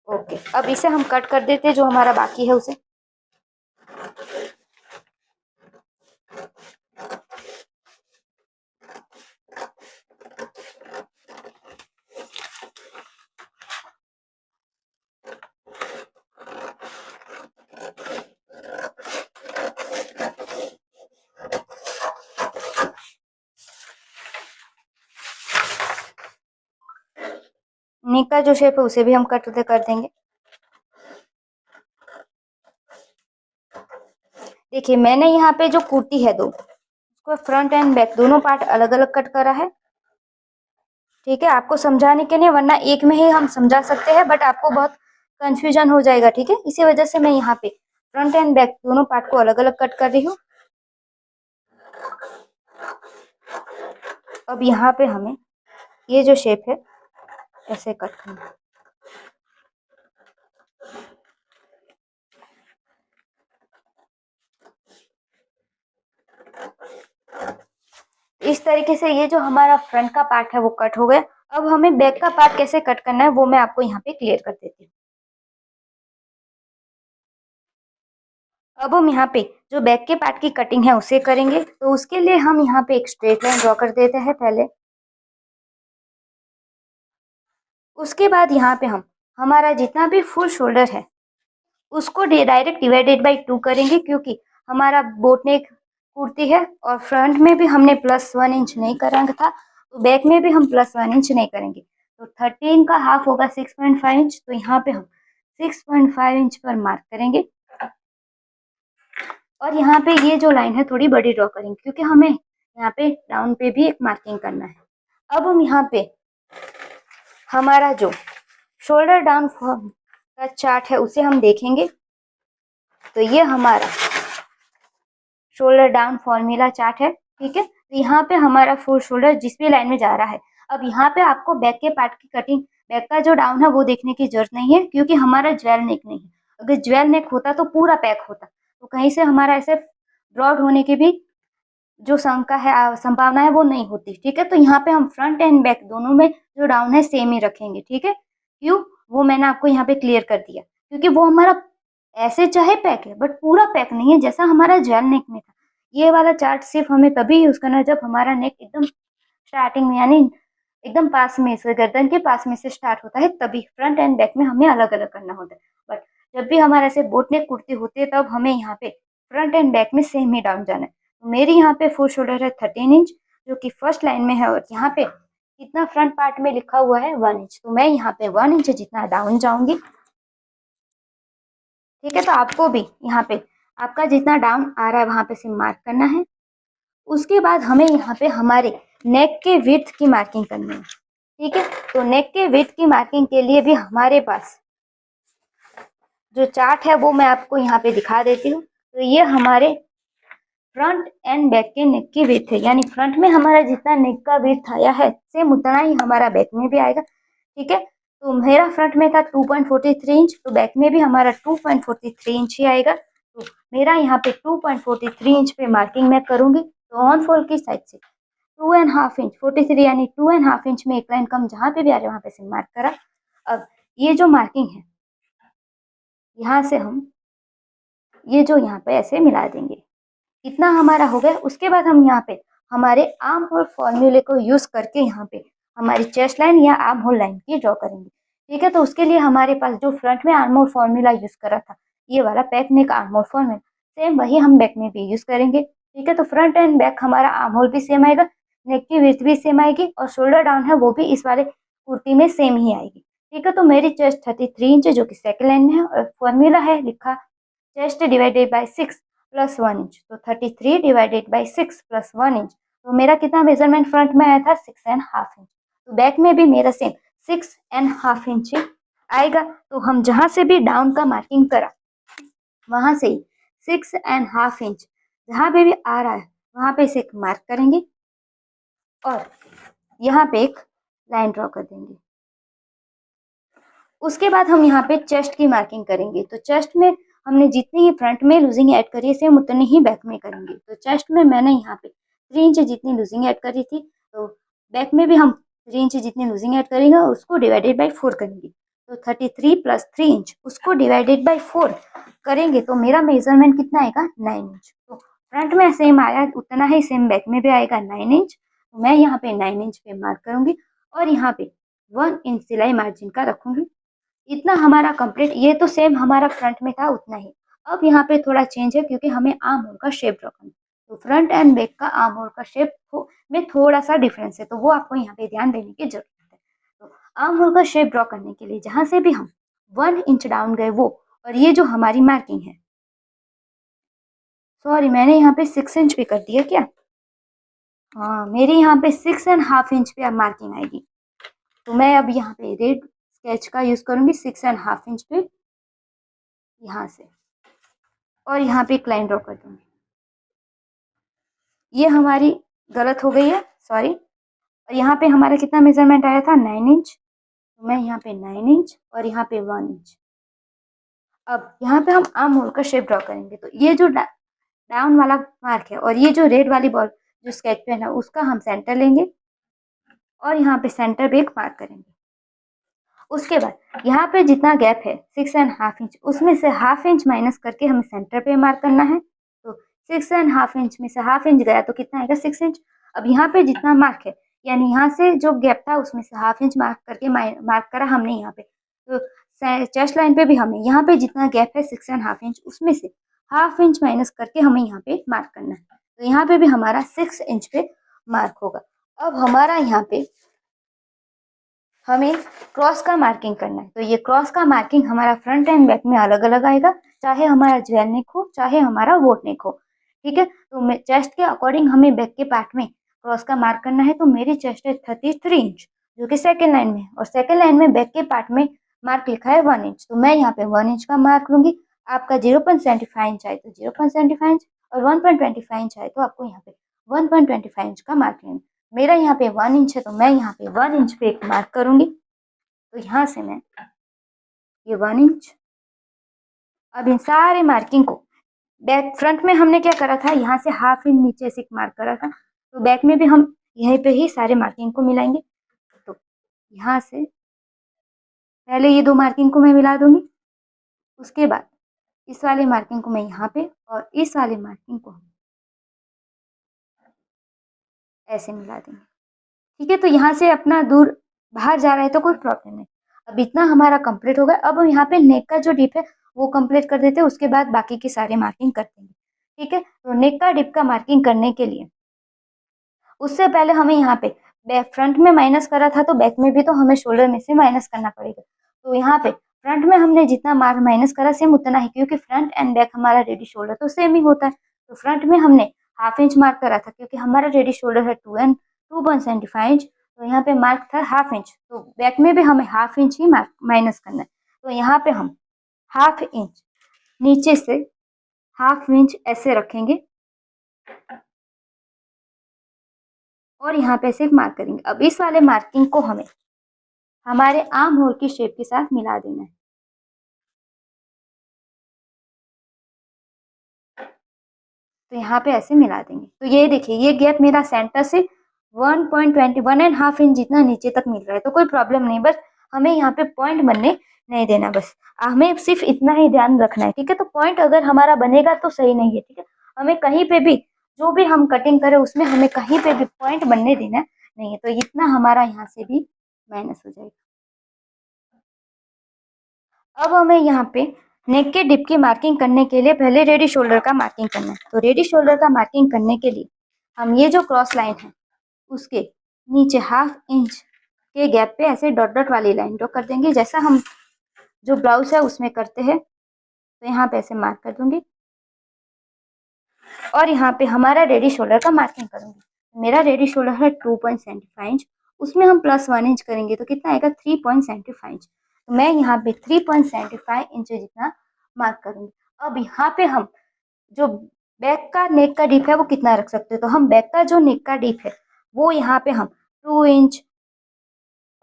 A: ओके, अब इसे हम कट कर देते हैं जो हमारा बाकी है उसे। नेक का जो शेप है उसे भी हम कट कर देंगे। देखिए मैंने यहाँ पे जो कुर्ती है दो, उसको फ्रंट एंड बैक दोनों पार्ट अलग अलग कट करा है, ठीक है, आपको समझाने के लिए, वरना एक में ही हम समझा सकते हैं बट आपको बहुत कंफ्यूजन हो जाएगा, ठीक है। इसी वजह से मैं यहाँ पे फ्रंट एंड बैक दोनों पार्ट को अलग अलग कट कर रही हूँ। अब यहाँ पे हमें ये जो शेप है ऐसे कट करना है। इस तरीके से ये जो हमारा फ्रंट का पार्ट है वो कट हो गया। अब हमें बैक का पार्ट कैसे कट करना है वो मैं आपको यहाँ पे क्लियर कर देती हूँ। अब हम यहाँ पे जो बैक के पार्ट की कटिंग है उसे करेंगे, तो उसके लिए हम यहाँ पे एक स्ट्रेट लाइन ड्रॉ कर देते हैं पहले। उसके बाद यहाँ पे हम हमारा जितना भी फुल शोल्डर है उसको डायरेक्ट डिवाइडेड बाई 2 करेंगे, क्योंकि हमारा बोट नेक कुर्ती है और फ्रंट में भी हमने +1 इंच नहीं करा था, तो बैक में भी हम +1 इंच नहीं करेंगे। तो 13 का हाफ होगा 6.5 इंच, तो यहाँ पे हम 6.5 इंच पर मार्क करेंगे। और यहाँ पे ये जो लाइन है थोड़ी बड़ी ड्रॉ करेंगे क्योंकि हमें यहाँ पे डाउन पे भी एक मार्किंग करना है। अब हम यहाँ पे हमारा जो शोल्डर डाउन का चार्ट है उसे हम देखेंगे, तो ये हमारा शोल्डर डाउन फॉर्मूला चार्ट है, ठीक है। तो यहाँ पे हमारा फुल शोल्डर जिस भी लाइन में जा रहा है। अब यहाँ पे आपको बैक के पार्ट की कटिंग, बैक का जो डाउन है वो देखने की जरूरत नहीं है क्योंकि हमारा ज्वेल नेक नहीं है। अगर ज्वेल नेक होता तो पूरा पैक होता, तो कहीं से हमारा ऐसे ब्रॉड होने की भी जो शंका है, संभावना है वो नहीं होती, ठीक है। तो यहाँ पे हम फ्रंट एंड बैक दोनों में जो डाउन है सेम ही रखेंगे, ठीक है। क्यों, वो मैंने आपको यहाँ पे क्लियर कर दिया, क्योंकि वो हमारा ऐसे चाहे पैक है बट पूरा पैक नहीं है जैसा हमारा जेल नेक में था। ये वाला चार्ट सिर्फ हमें तभी यूज करना है जब हमारा नेक एकदम स्टार्टिंग में, यानी एकदम पास में से, गर्दन के पास में से स्टार्ट होता है, तभी फ्रंट एंड बैक में हमें अलग अलग करना होता है। बट जब भी हमारे ऐसे बोट नेक कुर्ती होती है तब हमें यहाँ पे फ्रंट एंड बैक में सेम ही डाउन जाना है। तो मेरी यहाँ पे फुल शोल्डर है 13 इंच जो कि फर्स्ट लाइन में है, और यहाँ पे कितना फ्रंट पार्ट में लिखा हुआ है 1 इंच, तो मैं यहाँ पे 1 इंच जितना डाउन जाऊंगी, ठीक है। तो आपको भी यहाँ पे आपका जितना डाउन आ रहा है वहां पे से मार्क करना है। उसके बाद हमें यहाँ पे हमारे नेक के विड्थ की मार्किंग करनी है, ठीक है। तो नेक के विड्थ की मार्किंग के लिए भी हमारे पास जो चार्ट है वो मैं आपको यहाँ पे दिखा देती हूँ। तो ये हमारे फ्रंट एंड बैक के नेक की विड्थ है, यानी फ्रंट में हमारा जितना नेक का विड्थ आया है सेम उतना ही हमारा बैक में भी आएगा, ठीक है। तो मेरा फ्रंट में था 2.43 इंच, तो बैक में भी हमारा 2.43 इंच ही आएगा। तो मेरा यहाँ पे 2.43 इंच पे मार्किंग मैं करूँगी। तो ऑन फोल्ड की साइड से 2.5 इंच 43 यानी 2.5 इंच में एक लाइन कम जहाँ पे भी आ रहा है वहाँ पे से मार्क करा। अब ये जो मार्किंग है यहाँ से हम ये जो यहाँ पे ऐसे मिला देंगे। इतना हमारा हो गया। उसके बाद हम यहाँ पे हमारे आर्म होल फॉर्मूले को यूज करके यहाँ पे हमारी चेस्ट लाइन या आर्म होल लाइन की ड्रॉ करेंगे। ठीक है, तो उसके लिए हमारे पास जो फ्रंट में आर्म होल फॉर्मूला यूज करा था, ये वाला back neck arm hole formula, same वही हम बैक में भी यूज करेंगे। ठीक है, तो फ्रंट एंड बैक हमारा आर्म होल भी सेम आएगा, नेक की विड्थ भी सेम आएगी और शोल्डर डाउन है वो भी इस वाले कुर्ती में सेम ही आएगी। ठीक है, तो मेरी चेस्ट 33 इंच है जो कि सेकेंड लाइन में है और फॉर्मूला है लिखा chest divided by 6 plus 1 inch, तो 33 डिवाइडेड बाई 6 प्लस 1 इंच। तो मेरा कितना मेजरमेंट फ्रंट में आया था 6.5 इंच। तो बैक में भी मेरा सेम 6.5 इंच आएगा। तो हम जहां से भी डाउन का मार्किंग करा वहां से 6.5 इंच जहां पे भी आ रहा है वहां पे इसे एक मार्क करेंगे और यहाँ पे एक लाइन ड्रॉ कर देंगे। उसके बाद हम यहाँ पे चेस्ट की मार्किंग करेंगे। तो चेस्ट में हमने जितनी ही फ्रंट में लूजिंग ऐड करी है सेम उतनी ही बैक में करेंगे। तो चेस्ट में मैंने यहाँ पे 3 इंच जितनी लूजिंग ऐड करी थी, तो बैक में भी हम 3 इंच जितनी लूजिंग ऐड करेंगे उसको डिवाइडेड बाई 4 करेंगे। तो 33 प्लस 3 इंच उसको डिवाइडेड बाई 4 करेंगे तो मेरा मेजरमेंट कितना आएगा 9 इंच। तो फ्रंट में सेम आया उतना ही सेम बैक में भी आएगा 9 इंच। तो मैं यहाँ पे 9 इंच पे मार्क करूंगी और यहाँ पे 1 इंच सिलाई मार्जिन का रखूंगी। इतना हमारा कंप्लीट। ये तो सेम हमारा फ्रंट में था उतना ही। अब यहाँ पे थोड़ा चेंज है क्योंकि हमें आर्म होल का शेप ड्रॉ करना है। तो फ्रंट एंड बैक का आर्म होल का शेप में थोड़ा सा डिफरेंस है, तो वो आपको यहाँ पे ध्यान देने की जरूरत है। तो आर्म होल का शेप ड्रॉ करने के लिए जहां से भी हम 1 इंच डाउन गए वो, और ये जो हमारी मार्किंग है, सॉरी मैंने यहाँ पे 6 इंच पे कर दिया क्या। हाँ, मेरी यहाँ पे 6.5 इंच पे अब मार्किंग आएगी। तो मैं अब यहाँ पे रेड स्केच का यूज करूंगी 6.5 इंच पे यहाँ से, और यहाँ पे एक लाइन ड्रॉ कर दूंगी। ये हमारी गलत हो गई है, सॉरी। और यहाँ पे हमारा कितना मेजरमेंट आया था 9 इंच। तो मैं यहाँ पे 9 इंच और यहाँ पे 1 इंच। अब यहाँ पे हम आर्म होल का शेप ड्रॉ करेंगे। तो ये जो डाउन वाला मार्क है और ये जो रेड वाली बॉल जो स्केच पेन है उसका हम सेंटर लेंगे और यहाँ पे सेंटर पे एक मार्क करेंगे। उसके बाद यहाँ पे जितना गैप है 6.5 इंच उसमें से हाफ इंच माइनस करके हमें सेंटर पे मार्क करना है। तो 6.5 इंच में से हाफ इंच गया तो कितना आएगा 6 इंच। अब यहाँ पे जितना मार्क है यानी यहाँ से जो गैप था उसमें से हाफ इंच मार्क करके मार्क करा हमने यहाँ पे। तो चेस्ट लाइन पे भी हमें यहाँ पे जितना गैप है 6.5 इंच उसमें से हाफ इंच माइनस करके हमें यहाँ पे मार्क करना है। तो यहाँ पे भी हमारा 6 इंच पे मार्क होगा। अब हमारा यहाँ पे हमें क्रॉस का मार्किंग करना है। तो ये क्रॉस का मार्किंग हमारा फ्रंट एंड बैक में अलग अलग आएगा, चाहे हमारा ज्वेल नेक हो चाहे हमारा बोट नेक हो। ठीक है, तो चेस्ट के अकॉर्डिंग हमें बैक के पार्ट में क्रॉस का मार्क करना है। तो मेरी चेस्ट है 33 इंच जो कि सेकेंड लाइन में है और सेकेंड लाइन में बैक के पार्ट में मार्क लिखा है 1 इंच। तो मैं यहाँ पे 1 इंच का मार्क लूंगी। आपका 0.75 इंच आए तो 0.75 इंच और 1.25 इंच आए तो आपको यहाँ पे 1.25 इंच का मार्क लेना। मेरा यहाँ पे 1 इंच है तो मैं यहाँ पे 1 इंच पे एक मार्क करूंगी। तो यहाँ से मैं ये 1 इंच, अब इन सारे मार्किंग को बैक फ्रंट में हमने क्या करा था यहाँ से हाफ इंच नीचे से एक मार्क करा था, तो बैक में भी हम यहीं पे ही सारे मार्किंग को मिलाएंगे। तो यहाँ से पहले ये दो मार्किंग को मैं मिला दूंगी, उसके बाद इस वाले मार्किंग को मैं यहाँ पे और इस वाले मार्किंग को हम ऐसे मिला देंगे। ठीक है, तो यहाँ से अपना दूर बाहर जा रहा है तो कोई प्रॉब्लम नहीं। अब इतना हमारा कंप्लीट हो गया। अब हम यहाँ पे नेक का जो डिप है वो कंप्लीट कर देते हैं, उसके बाद बाकी की सारे मार्किंग कर देंगे। ठीक है, तो नेक का डिप का मार्किंग करने के लिए उससे पहले हमें यहाँ पे बैक फ्रंट में माइनस करा था तो बैक में भी तो हमें शोल्डर में से माइनस करना पड़ेगा। तो यहाँ पे फ्रंट में हमने जितना मार्क माइनस करा सेम उतना ही, क्योंकि फ्रंट एंड बैक हमारा रेडी शोल्डर तो सेम ही होता है। तो फ्रंट में हमने हाफ इंच मार्क करा था क्योंकि हमारा रेडी शोल्डर है 2.75 इंच, तो यहाँ पे मार्क था हाफ इंच। तो बैक में भी हमें हाफ इंच ही मार्क माइनस करना है। तो यहाँ पे हम हाफ इंच नीचे से हाफ इंच ऐसे रखेंगे और यहाँ पे ऐसे मार्क करेंगे। अब इस वाले मार्किंग को हमें हमारे आर्म होल की शेप के साथ मिला देना है। तो यहाँ पे ऐसे मिला देंगे। तो ये देखिए ये गैप मेरा सेंटर से 1.21 इंच जितना नीचे तक मिल रहा है, तो कोई प्रॉब्लम नहीं, बस हमें यहाँ पे पॉइंट बनने नहीं देना, बस हमें सिर्फ इतना ही ध्यान रखना है, ठीक है। तो पॉइंट अगर हमारा बनेगा तो सही नहीं है, ठीक है। हमें कहीं पे भी जो भी हम कटिंग करें उसमें हमें कहीं पे भी पॉइंट बनने देना नहीं है, तो इतना हमारा यहाँ से भी माइनस हो जाएगा। अब हमें यहाँ पे नेक के डिप की मार्किंग करने के लिए पहले रेडी शोल्डर का मार्किंग करना है। तो रेडी शोल्डर का मार्किंग करने के लिए हम ये जो क्रॉस लाइन है उसके नीचे 1/2 इंच के गैप पे ऐसे डॉट डॉट वाली लाइन ड्रॉ कर देंगे, जैसा हम जो ब्लाउज है उसमें करते हैं। तो यहाँ पे ऐसे मार्क कर दूंगी और यहाँ पे हमारा रेडी शोल्डर का मार्किंग करूंगी। मेरा रेडी शोल्डर है 2.75 इंच, उसमें हम +1 इंच करेंगे तो कितना आएगा 3.75 इंच। तो मैं यहाँ पे 3.75 इंच जितना मार्क करूंगी। अब यहाँ पे हम जो बैक का नेक का डीप है वो कितना रख सकते हो, तो हम बैक का जो नेक का डीप है वो यहाँ पे हम 2 इंच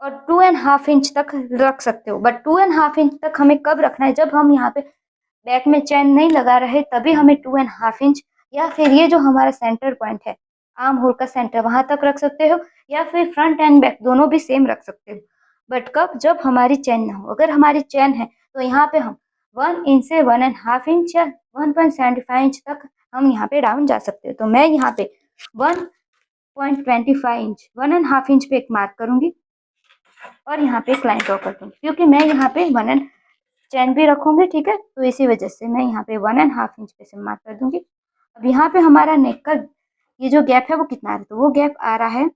A: और 2.5 इंच तक रख सकते हो। बट 2.5 इंच तक हमें कब रखना है, जब हम यहाँ पे बैक में चैन नहीं लगा रहे तभी हमें 2.5 इंच, या फिर ये जो हमारा सेंटर पॉइंट है आर्म होल का सेंटर वहां तक रख सकते हो, या फिर फ्रंट एंड बैक दोनों भी सेम रख सकते हो। बट कब, जब हमारी चैन ना हो। अगर हमारी चैन है तो यहाँ पे हम 1 इंच से 1.5 इंच या 1.75 इंच तक हम यहाँ पे डाउन जा सकते हो। तो मैं यहाँ पे 1.25 इंच 1.5 इंच पे एक मार्क करूंगी और यहाँ पे एक लाइन ड्रॉ कर दूंगी, क्योंकि मैं यहाँ पे चैन भी रखूंगी, ठीक है। तो इसी वजह से मैं यहाँ पे 1.5 इंच पे से मार्क कर दूंगी। अब यहाँ पे हमारा नेक का ये जो गैप है वो कितना आ रहा है, तो वो गैप आ रहा है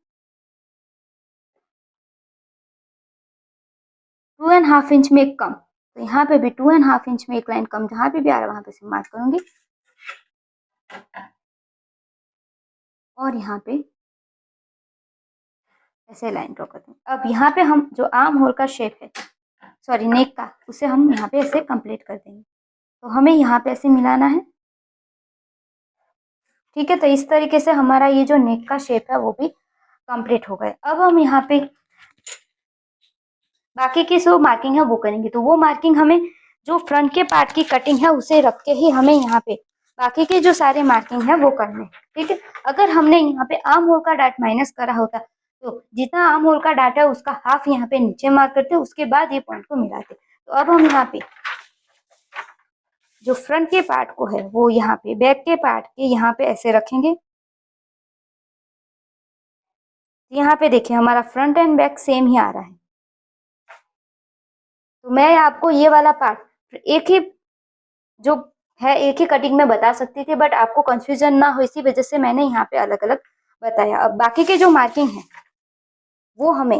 A: 2.5 इंच में एक कम। तो यहाँ पे भी 2.5 इंच में एक लाइन कम, जहाँ पे भी आ रहा है वहां पे से मार्क करूंगी और यहाँ पे ऐसे लाइन ड्रॉ कर दूंगी। अब यहाँ पे हम जो आर्म होल का शेप है, सॉरी नेक का, उसे हम यहाँ पे ऐसे कंप्लीट कर देंगे। तो हमें यहाँ पे ऐसे मिलाना है, ठीक है। तो इस तरीके से हमारा ये जो नेक का शेप है वो भी कंप्लीट हो गया। अब हम यहाँ पे बाकी की जो मार्किंग है वो करेंगे। तो वो मार्किंग हमें जो फ्रंट के पार्ट की कटिंग है उसे रख के ही हमें यहाँ पे बाकी के जो सारे मार्किंग है वो करने, ठीक है। अगर हमने यहाँ पे आर्म होल का डाट माइनस करा होता तो जितना आर्म होल का डाट है उसका हाफ यहाँ पे नीचे मार्क करते, उसके बाद ये पॉइंट को मिलाते। तो अब हम यहाँ पे जो फ्रंट के पार्ट को है वो यहाँ पे बैक के पार्ट के यहाँ पे ऐसे रखेंगे। यहाँ पे देखिए हमारा फ्रंट एंड बैक सेम ही आ रहा है। तो मैं आपको ये वाला पार्ट एक ही जो है एक ही कटिंग में बता सकती थी, बट आपको कंफ्यूजन ना हो इसी वजह से मैंने यहाँ पे अलग अलग बताया। अब बाकी के जो मार्किंग है वो हमें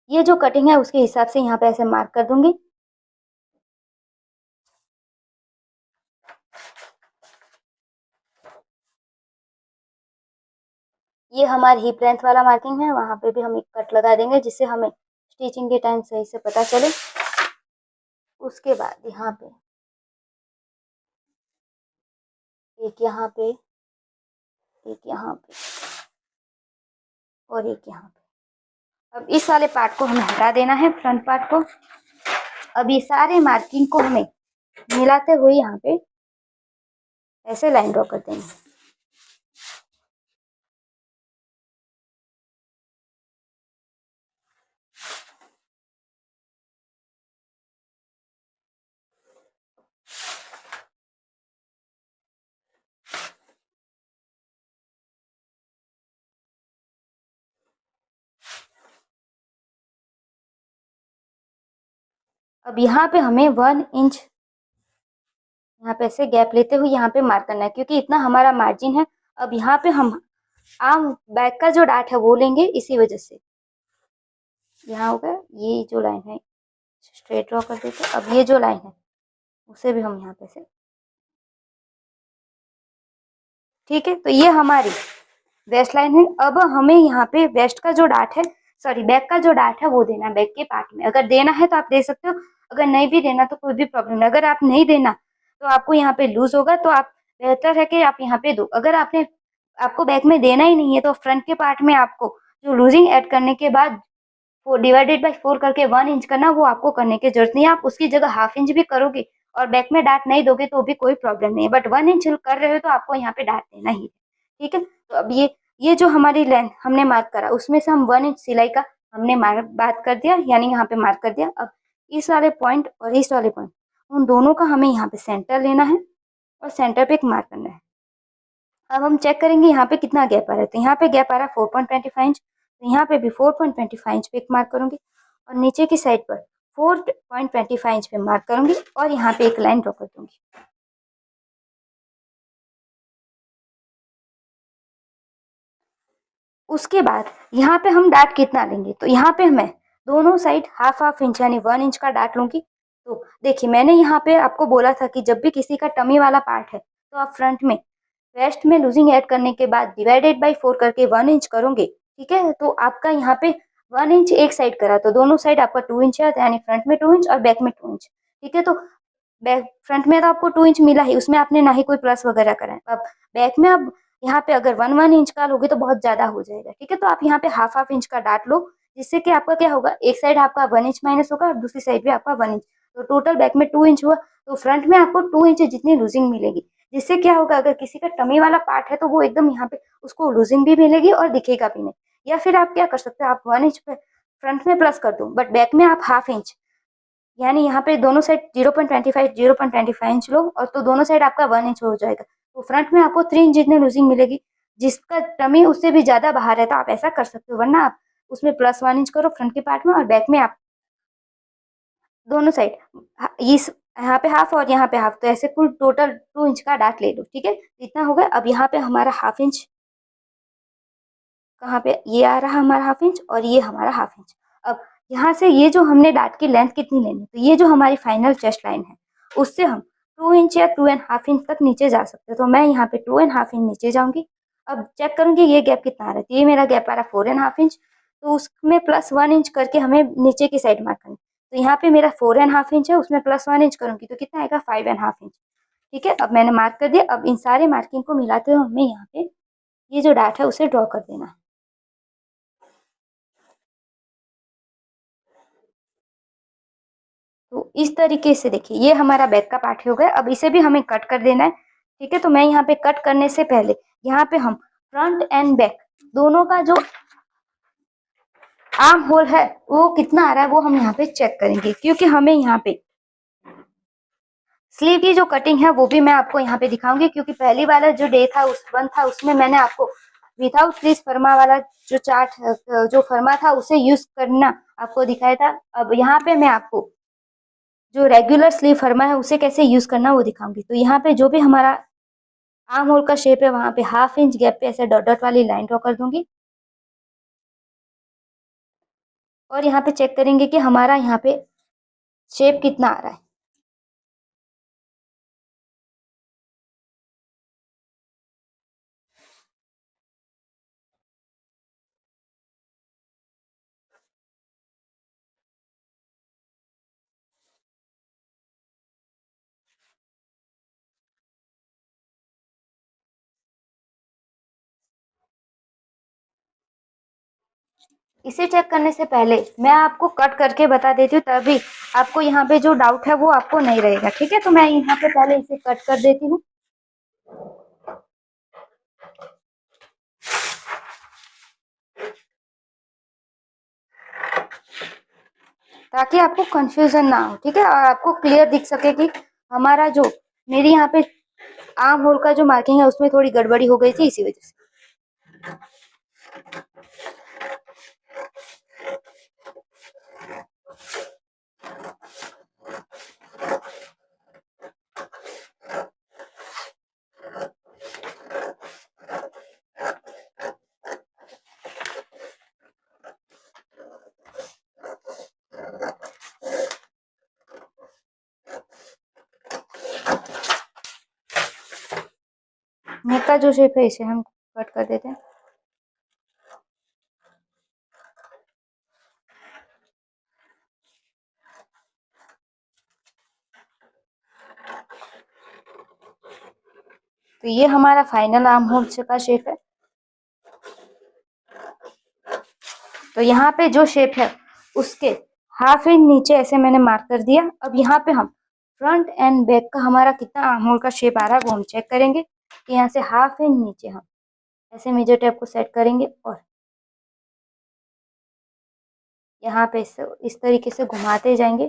A: ये जो कटिंग है उसके हिसाब से यहाँ पे ऐसे मार्क कर दूंगी। ये हमारी हिप लेंथ वाला मार्किंग है, वहां पे भी हम एक कट लगा देंगे जिससे हमें स्टिचिंग के टाइम सही से पता चले। उसके बाद यहाँ पे एक यहाँ पे, एक यहाँ पे और एक यहाँ पे। अब इस वाले पार्ट को हमें हटा देना है, फ्रंट पार्ट को। अब ये सारे मार्किंग को हमें मिलाते हुए यहाँ पे ऐसे लाइन ड्रॉ कर देंगे। अब यहाँ पे हमें 1 इंच यहाँ पे ऐसे गैप लेते हुए यहाँ पे मार्क करना है, क्योंकि इतना हमारा मार्जिन है। अब यहाँ पे हम आर्म बैक का जो डाट है वो लेंगे, इसी वजह से यहाँ हो गया। ये जो लाइन है स्ट्रेट ड्रॉ कर देते। अब ये जो लाइन है उसे भी हम यहाँ पे से, ठीक है। तो ये हमारी वेस्ट लाइन है। अब हमें यहाँ पे वेस्ट का जो डाट है, सॉरी बैक का जो डाट है वो देना है बैक के पार्ट में। अगर देना है तो आप दे सकते हो, अगर नहीं भी देना तो कोई भी प्रॉब्लम नहीं। अगर आप नहीं देना तो आपको यहाँ पे लूज होगा, तो आप बेहतर है कि आप यहाँ पे दो। अगर आपको बैक में देना ही नहीं है तो फ्रंट के पार्ट में आपको जो लूजिंग ऐड करने के बाद 4 डिवाइडेड बाई 4 करके 1 इंच करना, वो आपको करने की जरूरत नहीं है। आप उसकी जगह 1/2 इंच भी करोगे और बैक में डाट नहीं दोगे तो भी कोई प्रॉब्लम नहीं है, बट 1 इंच कर रहे हो तो आपको यहाँ पे डाट देना ही है, ठीक है। तो अब ये जो हमारी लेंथ हमने मार्क करा उसमें से हम 1 इंच सिलाई का हमने बात कर दिया, यानी यहाँ पे मार्क कर दिया। अब इस वाले पॉइंट और इस वाले पॉइंट उन दोनों का हमें यहाँ पे सेंटर लेना है और सेंटर पे एक मार्क करना है। अब हम चेक करेंगे यहाँ पे कितना गैप आ रहा है, तो यहाँ पे गैप आ रहा है 4.25 इंच, तो यहाँ पे भी 4.25 इंच पे एक मार्क करूंगी और नीचे की साइड पर 4.25 इंच पे मार्क करूंगी और यहाँ पे एक लाइन ड्रॉ कर दूंगी। उसके बाद यहाँ पे हम डाट कितना लेंगे, तो यहाँ पे मैं दोनों साइड हाफ हाफ इंच यानी 1 इंच का डाट लूंगी। तो देखिए मैंने यहाँ पे आपको बोला था कि जब भी किसी का टमी वाला पार्ट है तो आप फ्रंट में वेस्ट में लूजिंग ऐड करने के बाद डिवाइडेड बाई 4 करके 1 इंच करोगे, ठीक है। तो आपका यहाँ पे 1 इंच एक साइड करा तो दोनों साइड आपका 2 इंच है, यानी फ्रंट में 2 इंच और बैक में 2 इंच, ठीक है। तो बैक फ्रंट में तो आपको 2 इंच मिला ही, उसमें आपने ना ही कोई प्लस वगैरह करा है। अब बैक में अब यहाँ पे अगर 1 इंच का लोगे तो बहुत ज्यादा हो जाएगा, ठीक है। तो आप यहाँ पे हाफ हाफ इंच का डाट लो, जिससे कि आपका क्या होगा, एक साइड आपका 1 इंच माइनस होगा और दूसरी साइड भी आपका 1 इंच, तो टोटल बैक में 2 इंच हुआ। तो फ्रंट में आपको 2 इंच जितनी लूजिंग मिलेगी, जिससे क्या होगा, अगर किसी का टमी वाला पार्ट है तो वो एकदम यहाँ पे उसको लूजिंग भी मिलेगी और दिखेगा भी नहीं। या फिर आप क्या कर सकते हो, आप 1 इंच पे फ्रंट में प्लस कर दो बट बैक में आप हाफ इंच, यानी यहाँ पे दोनों साइड 0.25 इंच लो और तो दोनों साइड आपका 1 इंच हो जाएगा। तो फ्रंट में आपको 3 इंच जितनी लूजिंग मिलेगी, जिसका टमी उससे भी ज्यादा बाहर है तो आप ऐसा कर सकते हो, वरना आप उसमें +1 इंच करो फ्रंट के पार्ट में और बैक में आप दोनों साइड इस यहाँ पे हाफ और यहाँ पे हाफ, तो ऐसे कुल टोटल 2 इंच का डाट ले लो, ठीक है। इतना हो गया। अब यहाँ पे हमारा हाफ इंच कहाँ पे, ये आ रहा हमारा हाफ इंच और ये हमारा हाफ इंच। अब यहाँ से ये जो हमने डाट की लेंथ कितनी लेनी, तो ये जो हमारी फाइनल चेस्ट लाइन है उससे हम 2 इंच या 2.5 इंच तक नीचे जा सकते हैं। तो मैं यहाँ पे 2.5 इंच नीचे जाऊंगी। अब चेक करूंगी ये गैप कितना आ रहा है, तो ये मेरा गैप आ रहा है 4.5 इंच, तो उसमें +1 इंच करके हमें नीचे की साइड मार्क करनी। तो यहाँ पे मेरा 4.5 इंच है, उसमें +1 इंच करूंगी तो कितना आएगा 5.5 इंच, ठीक है। अब मैंने मार्क कर दिया। अब इन सारे मार्किंग को मिलाते हुए हमें यहाँ पे ये जो डाट है उसे ड्रॉ कर देना है। तो इस तरीके से देखिए ये हमारा बैक का पार्ट हो गया। अब इसे भी हमें कट कर देना है, ठीक है। तो मैं यहाँ पे कट करने से पहले यहाँ पे हम फ्रंट एंड बैक दोनों का जो आर्म होल है वो कितना आ रहा है वो हम यहाँ पे चेक करेंगे, क्योंकि हमें यहाँ पे स्लीव की जो कटिंग है वो भी मैं आपको यहाँ पे दिखाऊंगी, क्योंकि पहली वाला जो डे था उस वन था उसमें मैंने आपको विदाउट स्लीव फर्मा वाला जो चार्ट जो फर्मा था उसे यूज करना आपको दिखाया था। अब यहाँ पे मैं आपको जो रेगुलर स्लीव फर्मा है उसे कैसे यूज करना वो दिखाऊंगी। तो यहाँ पे जो भी हमारा आर्म होल का शेप है वहां पे हाफ इंच गैप पे ऐसे डॉट डॉट वाली लाइन ड्रॉ कर दूंगी और यहाँ पे चेक करेंगे कि हमारा यहाँ पे शेप कितना आ रहा है। इसे चेक करने से पहले मैं आपको कट करके बता देती हूँ, तभी आपको यहाँ पे जो डाउट है वो आपको नहीं रहेगा, ठीक है। तो मैं यहाँ पे पहले इसे कट कर देती हूँ। ताकि आपको कंफ्यूजन ना हो, ठीक है, और आपको क्लियर दिख सके कि हमारा जो मेरी यहाँ पे आर्म होल का जो मार्किंग है उसमें थोड़ी गड़बड़ी हो गई थी इसी वजह से। नेक का जो शेप है इसे हम कट कर देते हैं। तो ये हमारा फाइनल आर्म होल का शेप है। तो यहाँ पे जो शेप है उसके हाफ इंच नीचे ऐसे मैंने मार्क कर दिया। अब यहाँ पे हम फ्रंट एंड बैक का हमारा कितना आर्म होल का शेप आ रहा है वो हम चेक करेंगे। कि यहाँ से हाफ इंच नीचे हम ऐसे मेजर टेप को सेट करेंगे और यहाँ पे इस तरीके से घुमाते जाएंगे।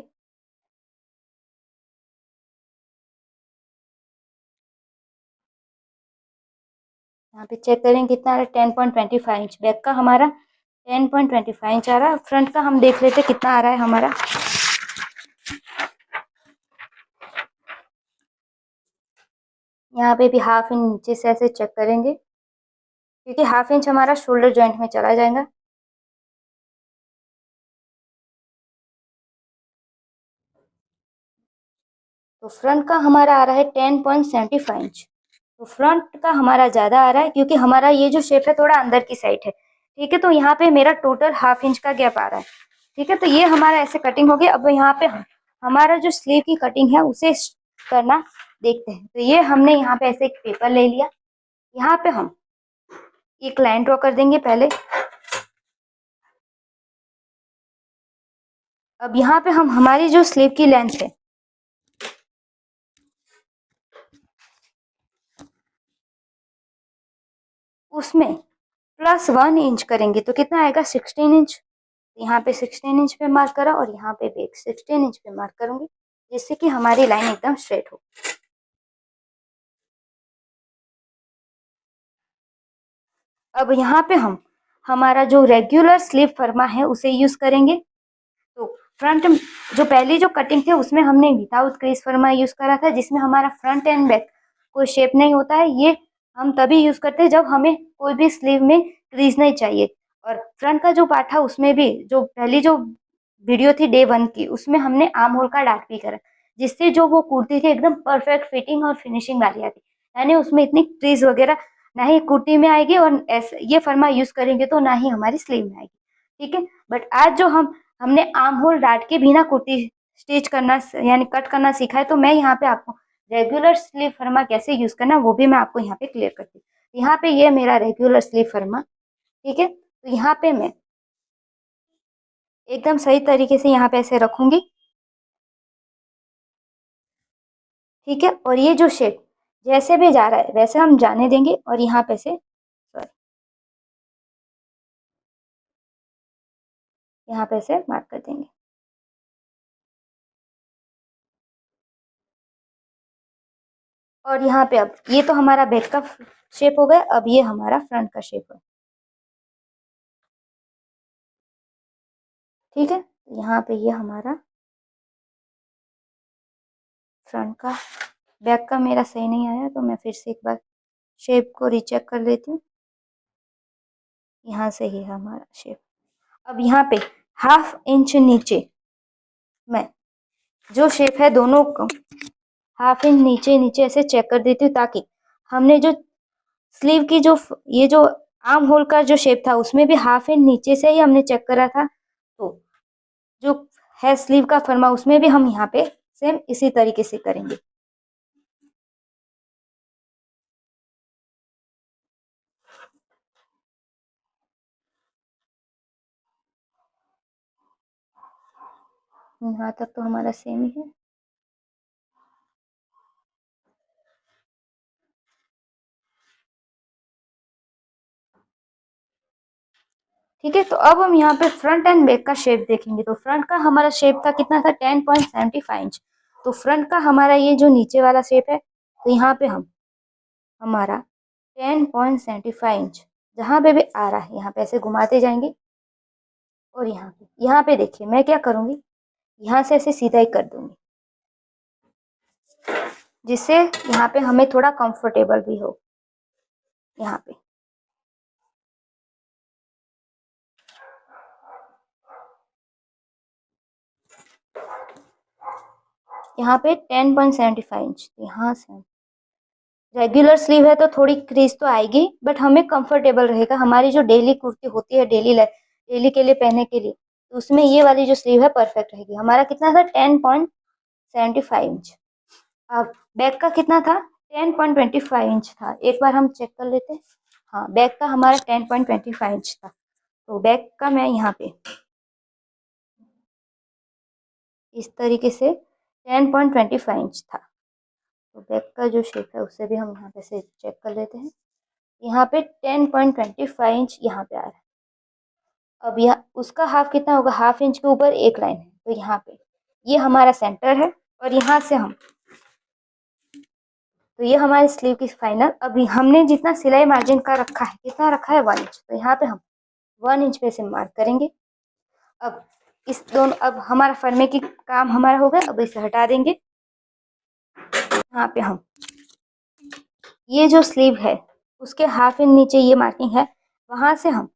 A: यहाँ पे चेक करेंगे कितना आ रहा है 10.25 इंच। बैक का हमारा 10.25 इंच आ रहा है। फ्रंट का हम देख लेते कितना आ रहा है हमारा। यहाँ पे भी हाफ इंच नीचे से ऐसे चेक करेंगे क्योंकि हाफ इंच हमारा शोल्डर जॉइंट में चला जाएगा। तो फ्रंट का हमारा आ रहा है 10.75 इंच। तो फ्रंट का हमारा ज़्यादा आ रहा है क्योंकि हमारा ये जो शेप है थोड़ा अंदर की साइड है। ठीक है, तो यहाँ पे मेरा टोटल हाफ इंच का गैप आ रहा है। ठीक है, तो ये हमारा ऐसे कटिंग हो गया। अब यहाँ पे हमारा जो स्लीव की कटिंग है उसे करना देखते हैं। तो ये हमने यहाँ पे ऐसे एक पेपर ले लिया। यहाँ पे हम एक लाइन ड्रॉ कर देंगे पहले। अब यहाँ पे हम हमारी जो स्लीव की लेंथ है उसमें +1 इंच करेंगे तो कितना आएगा 16 इंच। यहाँ पे 16 इंच पे मार्क करा और यहाँ पे भी 16 इंच पे मार्क करूंगी जिससे कि हमारी लाइन एकदम स्ट्रेट हो। अब यहाँ पे हम हमारा जो रेगुलर स्लीव फर्मा है उसे यूज करेंगे। तो फ्रंट जो पहली जो कटिंग थी उसमें हमने विदाउट क्रीज फर्मा यूज करा था जिसमें हमारा फ्रंट एंड बैक कोई शेप नहीं होता है। ये हम तभी यूज करते हैं जब हमें कोई भी स्लीव में क्रीज नहीं चाहिए। और फ्रंट का जो पार्ट था उसमें भी जो पहली जो वीडियो थी डे 1 की उसमें हमने आर्म होल का डार्क भी करा जिससे जो वो कुर्ती थी एकदम परफेक्ट फिटिंग और फिनिशिंग वाली आती। यानी उसमें इतनी क्रीज वगैरह ना ही कुर्ती में आएगी और ऐसे ये फर्मा यूज करेंगे तो ना ही हमारी स्लीव में आएगी। ठीक है, बट आज जो हमने आर्म होल डाट के बिना कुर्ती स्टिच करना यानी कट करना सीखा है। तो मैं यहाँ पे आपको रेगुलर स्लीव फर्मा कैसे यूज करना वो भी मैं आपको यहाँ पे क्लियर करती हूँ। यहाँ पे ये मेरा रेगुलर स्लीव फर्मा। ठीक है, तो यहाँ पे मैं एकदम सही तरीके से यहाँ पे ऐसे रखूंगी। ठीक है, और ये जो शेप जैसे भी जा रहा है वैसे हम जाने देंगे और यहाँ पे से सॉरी यहाँ पे से मार्क कर देंगे। और यहाँ पे अब ये तो हमारा बैक का शेप हो गया। अब ये हमारा फ्रंट का शेप है। ठीक है, यहाँ पे ये हमारा फ्रंट का। बैक का मेरा सही नहीं आया तो मैं फिर से एक बार शेप को रीचेक कर लेती हूँ। यहाँ से ही है हमारा शेप। अब यहाँ पे हाफ इंच नीचे मैं जो शेप है दोनों को हाफ इंच नीचे नीचे ऐसे चेक कर देती हूँ ताकि हमने जो स्लीव की जो ये जो आर्म होल का जो शेप था उसमें भी हाफ इंच नीचे से ही हमने चेक करा था। तो जो है स्लीव का फर्मा उसमें भी हम यहाँ पे सेम इसी तरीके से करेंगे। यहाँ तक तो हमारा सेम ही है। ठीक है, तो अब हम यहाँ पे फ्रंट एंड बैक का शेप देखेंगे। तो फ्रंट का हमारा शेप था कितना था 10.75 इंच। तो फ्रंट का हमारा ये जो नीचे वाला शेप है तो यहाँ पे हम हमारा 10.75 इंच जहाँ पे भी आ रहा है यहाँ पे ऐसे घुमाते जाएंगे। और यहाँ पे देखिए मैं क्या करूँगी, यहाँ से ऐसे सीधा ही कर दूंगी जिससे यहाँ पे हमें थोड़ा कंफर्टेबल भी हो। यहाँ पे यहाँ पे 10.75 इंच यहाँ से रेगुलर स्लीव है तो थोड़ी क्रीज तो आएगी बट हमें कंफर्टेबल रहेगा। हमारी जो डेली कुर्ती होती है डेली के लिए पहनने के लिए तो उसमें ये वाली जो स्लीव है परफेक्ट रहेगी। हमारा कितना था 10.75 इंच। अब बैक का कितना था 10.25 इंच था। एक बार हम चेक कर लेते हैं। हाँ, बैक का हमारा 10.25 इंच था। तो बैक का मैं यहाँ पे इस तरीके से 10.25 इंच था। तो बैक का जो शेप है उससे भी हम यहाँ पे से चेक कर लेते हैं। यहाँ पे 10.25 इंच यहाँ पे आ रहा है। अब यह उसका हाफ कितना होगा, हाफ इंच के ऊपर एक लाइन है, तो यहाँ पे ये हमारा सेंटर है और यहाँ से हम, तो ये हमारी स्लीव की फाइनल। अभी हमने जितना सिलाई मार्जिन का रखा है, कितना रखा है 1 इंच, तो यहाँ पे हम 1 इंच पे से मार्क करेंगे। अब इस दोनों, अब हमारा फरमे की काम हमारा हो गया। अब इसे हटा देंगे। यहाँ पे हम ये जो स्लीव है उसके हाफ इंच नीचे ये मार्किंग है, वहां से हम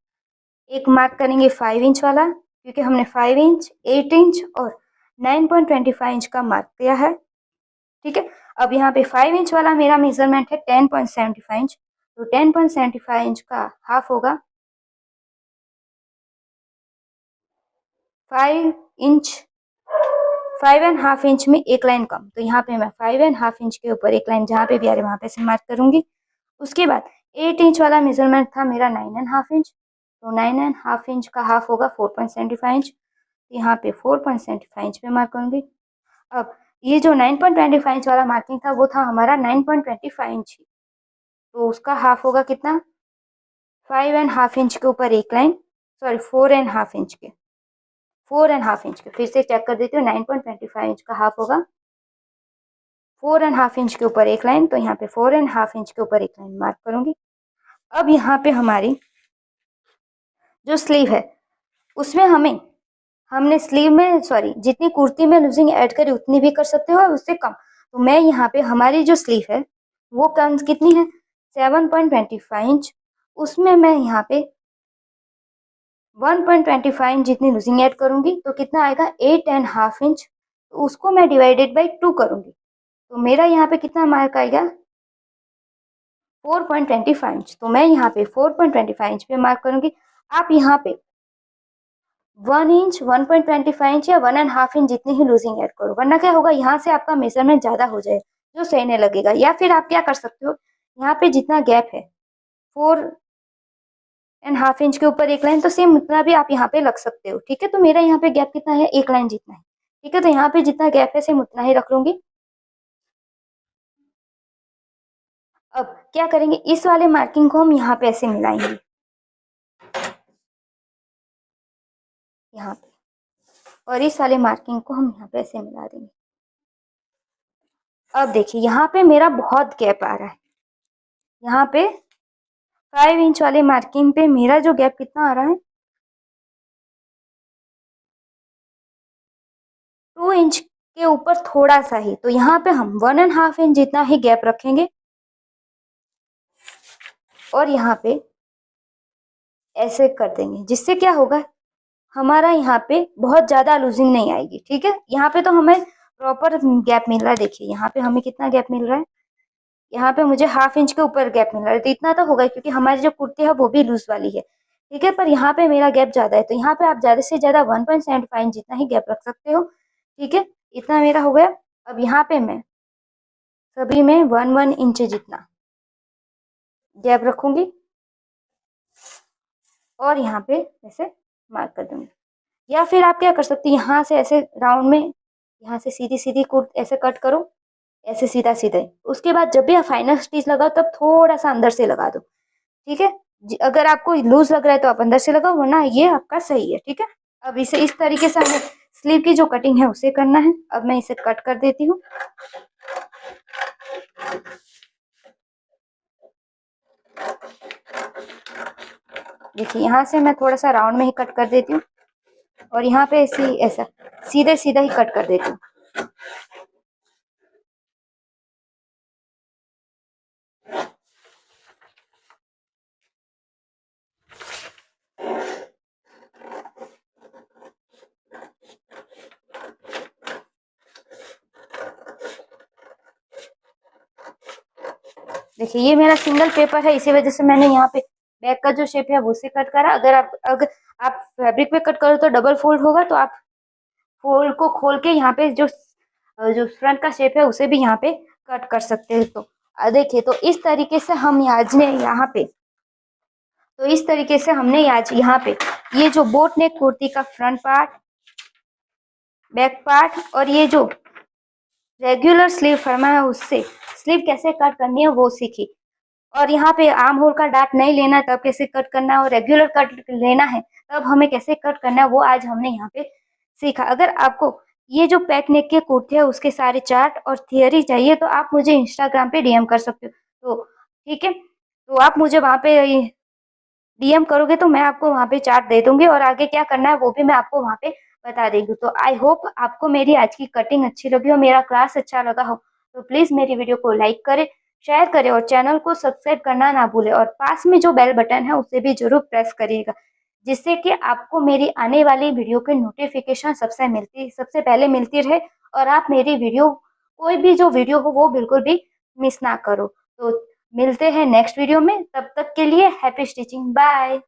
A: एक मार्क करेंगे 5 इंच वाला, क्योंकि हमने 5 इंच, 8 इंच और 9.25 इंच का मार्क किया है। ठीक है। अब यहाँ पे 5 इंच वाला मेरा मेजरमेंट है 10.75 इंच, तो 10.75 इंच का हाफ होगा 5 इंच, 5.5 इंच में एक लाइन कम, तो यहाँ पे मैं 5.5 इंच के ऊपर एक लाइन जहाँ पे भी आ रही है वहाँ पे से मार्क करूंगी। उसके बाद 8 इंच वाला मेजरमेंट था मेरा 9.5 इंच, तो 9.5 इंच का हाफ होगा 4.75 इंच, यहाँ पे 4.75 इंच पे मार्क करूंगी। अब ये जो 9.25 इंच वाला मार्किंग था वो था हमारा 9.25 इंच, तो उसका हाफ होगा कितना, 5.5 इंच के ऊपर एक लाइन, सॉरी 4.5 इंच के, फिर से चेक कर देती हूँ। 9.25 इंच का हाफ होगा 4.5 इंच के ऊपर एक लाइन, तो यहाँ पे 4.5 इंच के ऊपर एक लाइन मार्क करूंगी। अब यहाँ पे हमारी जो स्लीव है उसमें हमने स्लीव में, सॉरी, जितनी कुर्ती में लूजिंग ऐड करी उतनी भी कर सकते हो और उससे कम। तो मैं यहाँ पे हमारी जो स्लीव है वो कम कितनी है, 7.25 इंच, उसमें मैं यहाँ पे 1.25 इंच जितनी लूजिंग ऐड करूंगी, तो कितना आएगा 8.5 इंच, तो उसको मैं डिवाइडेड बाई 2 करूंगी, तो मेरा यहाँ पे कितना मार्क आएगा 4.25 इंच, तो मैं यहाँ पे 4.25 इंच पे मार्क करूंगी। आप यहाँ पे 1 इंच, 1.25 इंच या 1.5 इंच जितनी ही लूजिंग ऐड करो, वरना क्या होगा यहाँ से आपका मेजरमेंट ज्यादा हो जाए जो सही नहीं लगेगा। या फिर आप क्या कर सकते हो, यहाँ पे जितना गैप है 4.5 इंच के ऊपर एक लाइन, तो सेम उतना भी आप यहाँ पे लग सकते हो। ठीक है। तो मेरा यहाँ पे गैप कितना है, एक लाइन जितना है। ठीक है। तो यहाँ पे जितना गैप है सेम उतना ही रख लूंगी। अब क्या करेंगे, इस वाले मार्किंग को हम यहाँ पे ऐसे मिलाएंगे, यहाँ पे, और इस वाले मार्किंग को हम यहाँ पे ऐसे मिला देंगे। अब देखिए यहाँ पे मेरा बहुत गैप आ रहा है, यहाँ पे 5 इंच वाले मार्किंग पे मेरा जो गैप कितना आ रहा है, 2 इंच के ऊपर थोड़ा सा ही, तो यहाँ पे हम 1.5 इंच जितना ही गैप रखेंगे और यहाँ पे ऐसे कर देंगे, जिससे क्या होगा हमारा यहाँ पे बहुत ज्यादा लूजिंग नहीं आएगी। ठीक है। यहाँ पे तो हमें प्रॉपर गैप मिल रहा है, देखिए यहाँ पे हमें कितना गैप मिल रहा है, यहाँ पे मुझे हाफ इंच के ऊपर गैप मिल रहा है, तो इतना तो होगा क्योंकि हमारी जो कुर्ती है वो भी लूज वाली है। ठीक है। पर यहाँ पे मेरा गैप ज्यादा है, तो यहाँ पे आप ज्यादा से ज्यादा 1.75 इंच जितना ही गैप रख सकते हो। ठीक है। इतना मेरा हो गया। अब यहाँ पे मैं सभी में 1 इंच जितना गैप रखूंगी और यहाँ पे ऐसे मार्क कर दूंगी। या फिर आप क्या कर सकते हैं, यहाँ से ऐसे राउंड में, यहाँ से सीधी सीधी कुर्त ऐसे कट करो, ऐसे सीधा सीधा ही। उसके बाद जब भी आप फाइनल स्टिच लगाओ तब थोड़ा सा अंदर से लगा दो। ठीक है। अगर आपको लूज लग रहा है तो आप अंदर से लगाओ, वरना ये आपका सही है। ठीक है। अब इसे इस तरीके से हमें स्लीव की जो कटिंग है उसे करना है। अब मैं इसे कट कर देती हूँ। देखिए यहाँ से मैं थोड़ा सा राउंड में ही कट कर देती हूँ और यहाँ पे ऐसा सीधे सीधा ही कट कर देती हूँ। देखिए ये मेरा सिंगल पेपर है, इसी वजह से मैंने यहाँ पे बैक का जो शेप है वो से कट करा। अगर आप फैब्रिक पे कट करो तो डबल फोल्ड होगा, तो आप फोल्ड को खोल के यहाँ पे जो जो फ्रंट का शेप है उसे भी यहाँ पे कट कर सकते हैं। तो देखिए, तो इस तरीके से हम आज ने यहाँ पे, तो इस तरीके से हमने आज यहाँ पे ये जो बोट नेक कुर्ती का फ्रंट पार्ट, बैक पार्ट और ये जो रेगुलर स्लीव फरमाया, उससे स्लीव कैसे कट करनी है वो सीखी। और यहाँ पे आर्म होल का डार्ट नहीं लेना तब कैसे कट करना है, और रेगुलर कट लेना है तब हमें कैसे कट करना है, वो आज हमने यहाँ पे सीखा। अगर आपको ये जो पैक नेक के कुर्ते हैं उसके सारे चार्ट और थियरी चाहिए तो आप मुझे इंस्टाग्राम पे डीएम कर सकते हो। तो ठीक है, तो आप मुझे वहाँ पे डीएम करोगे तो मैं आपको वहाँ पे चार्ट दे दूंगी, और आगे क्या करना है वो भी मैं आपको वहाँ पे बता देंगी। तो आई होप आपको मेरी आज की कटिंग अच्छी लगी हो, मेरा क्लास अच्छा लगा हो। तो प्लीज़ मेरी वीडियो को लाइक करें, शेयर करें और चैनल को सब्सक्राइब करना ना भूलें, और पास में जो बेल बटन है उसे भी जरूर प्रेस करिएगा, जिससे कि आपको मेरी आने वाली वीडियो की नोटिफिकेशन सबसे पहले मिलती रहे, और आप मेरी वीडियो कोई भी जो वीडियो हो वो बिल्कुल भी मिस ना करो। तो मिलते हैं नेक्स्ट वीडियो में, तब तक के लिए हैप्पी स्टिचिंग, बाय।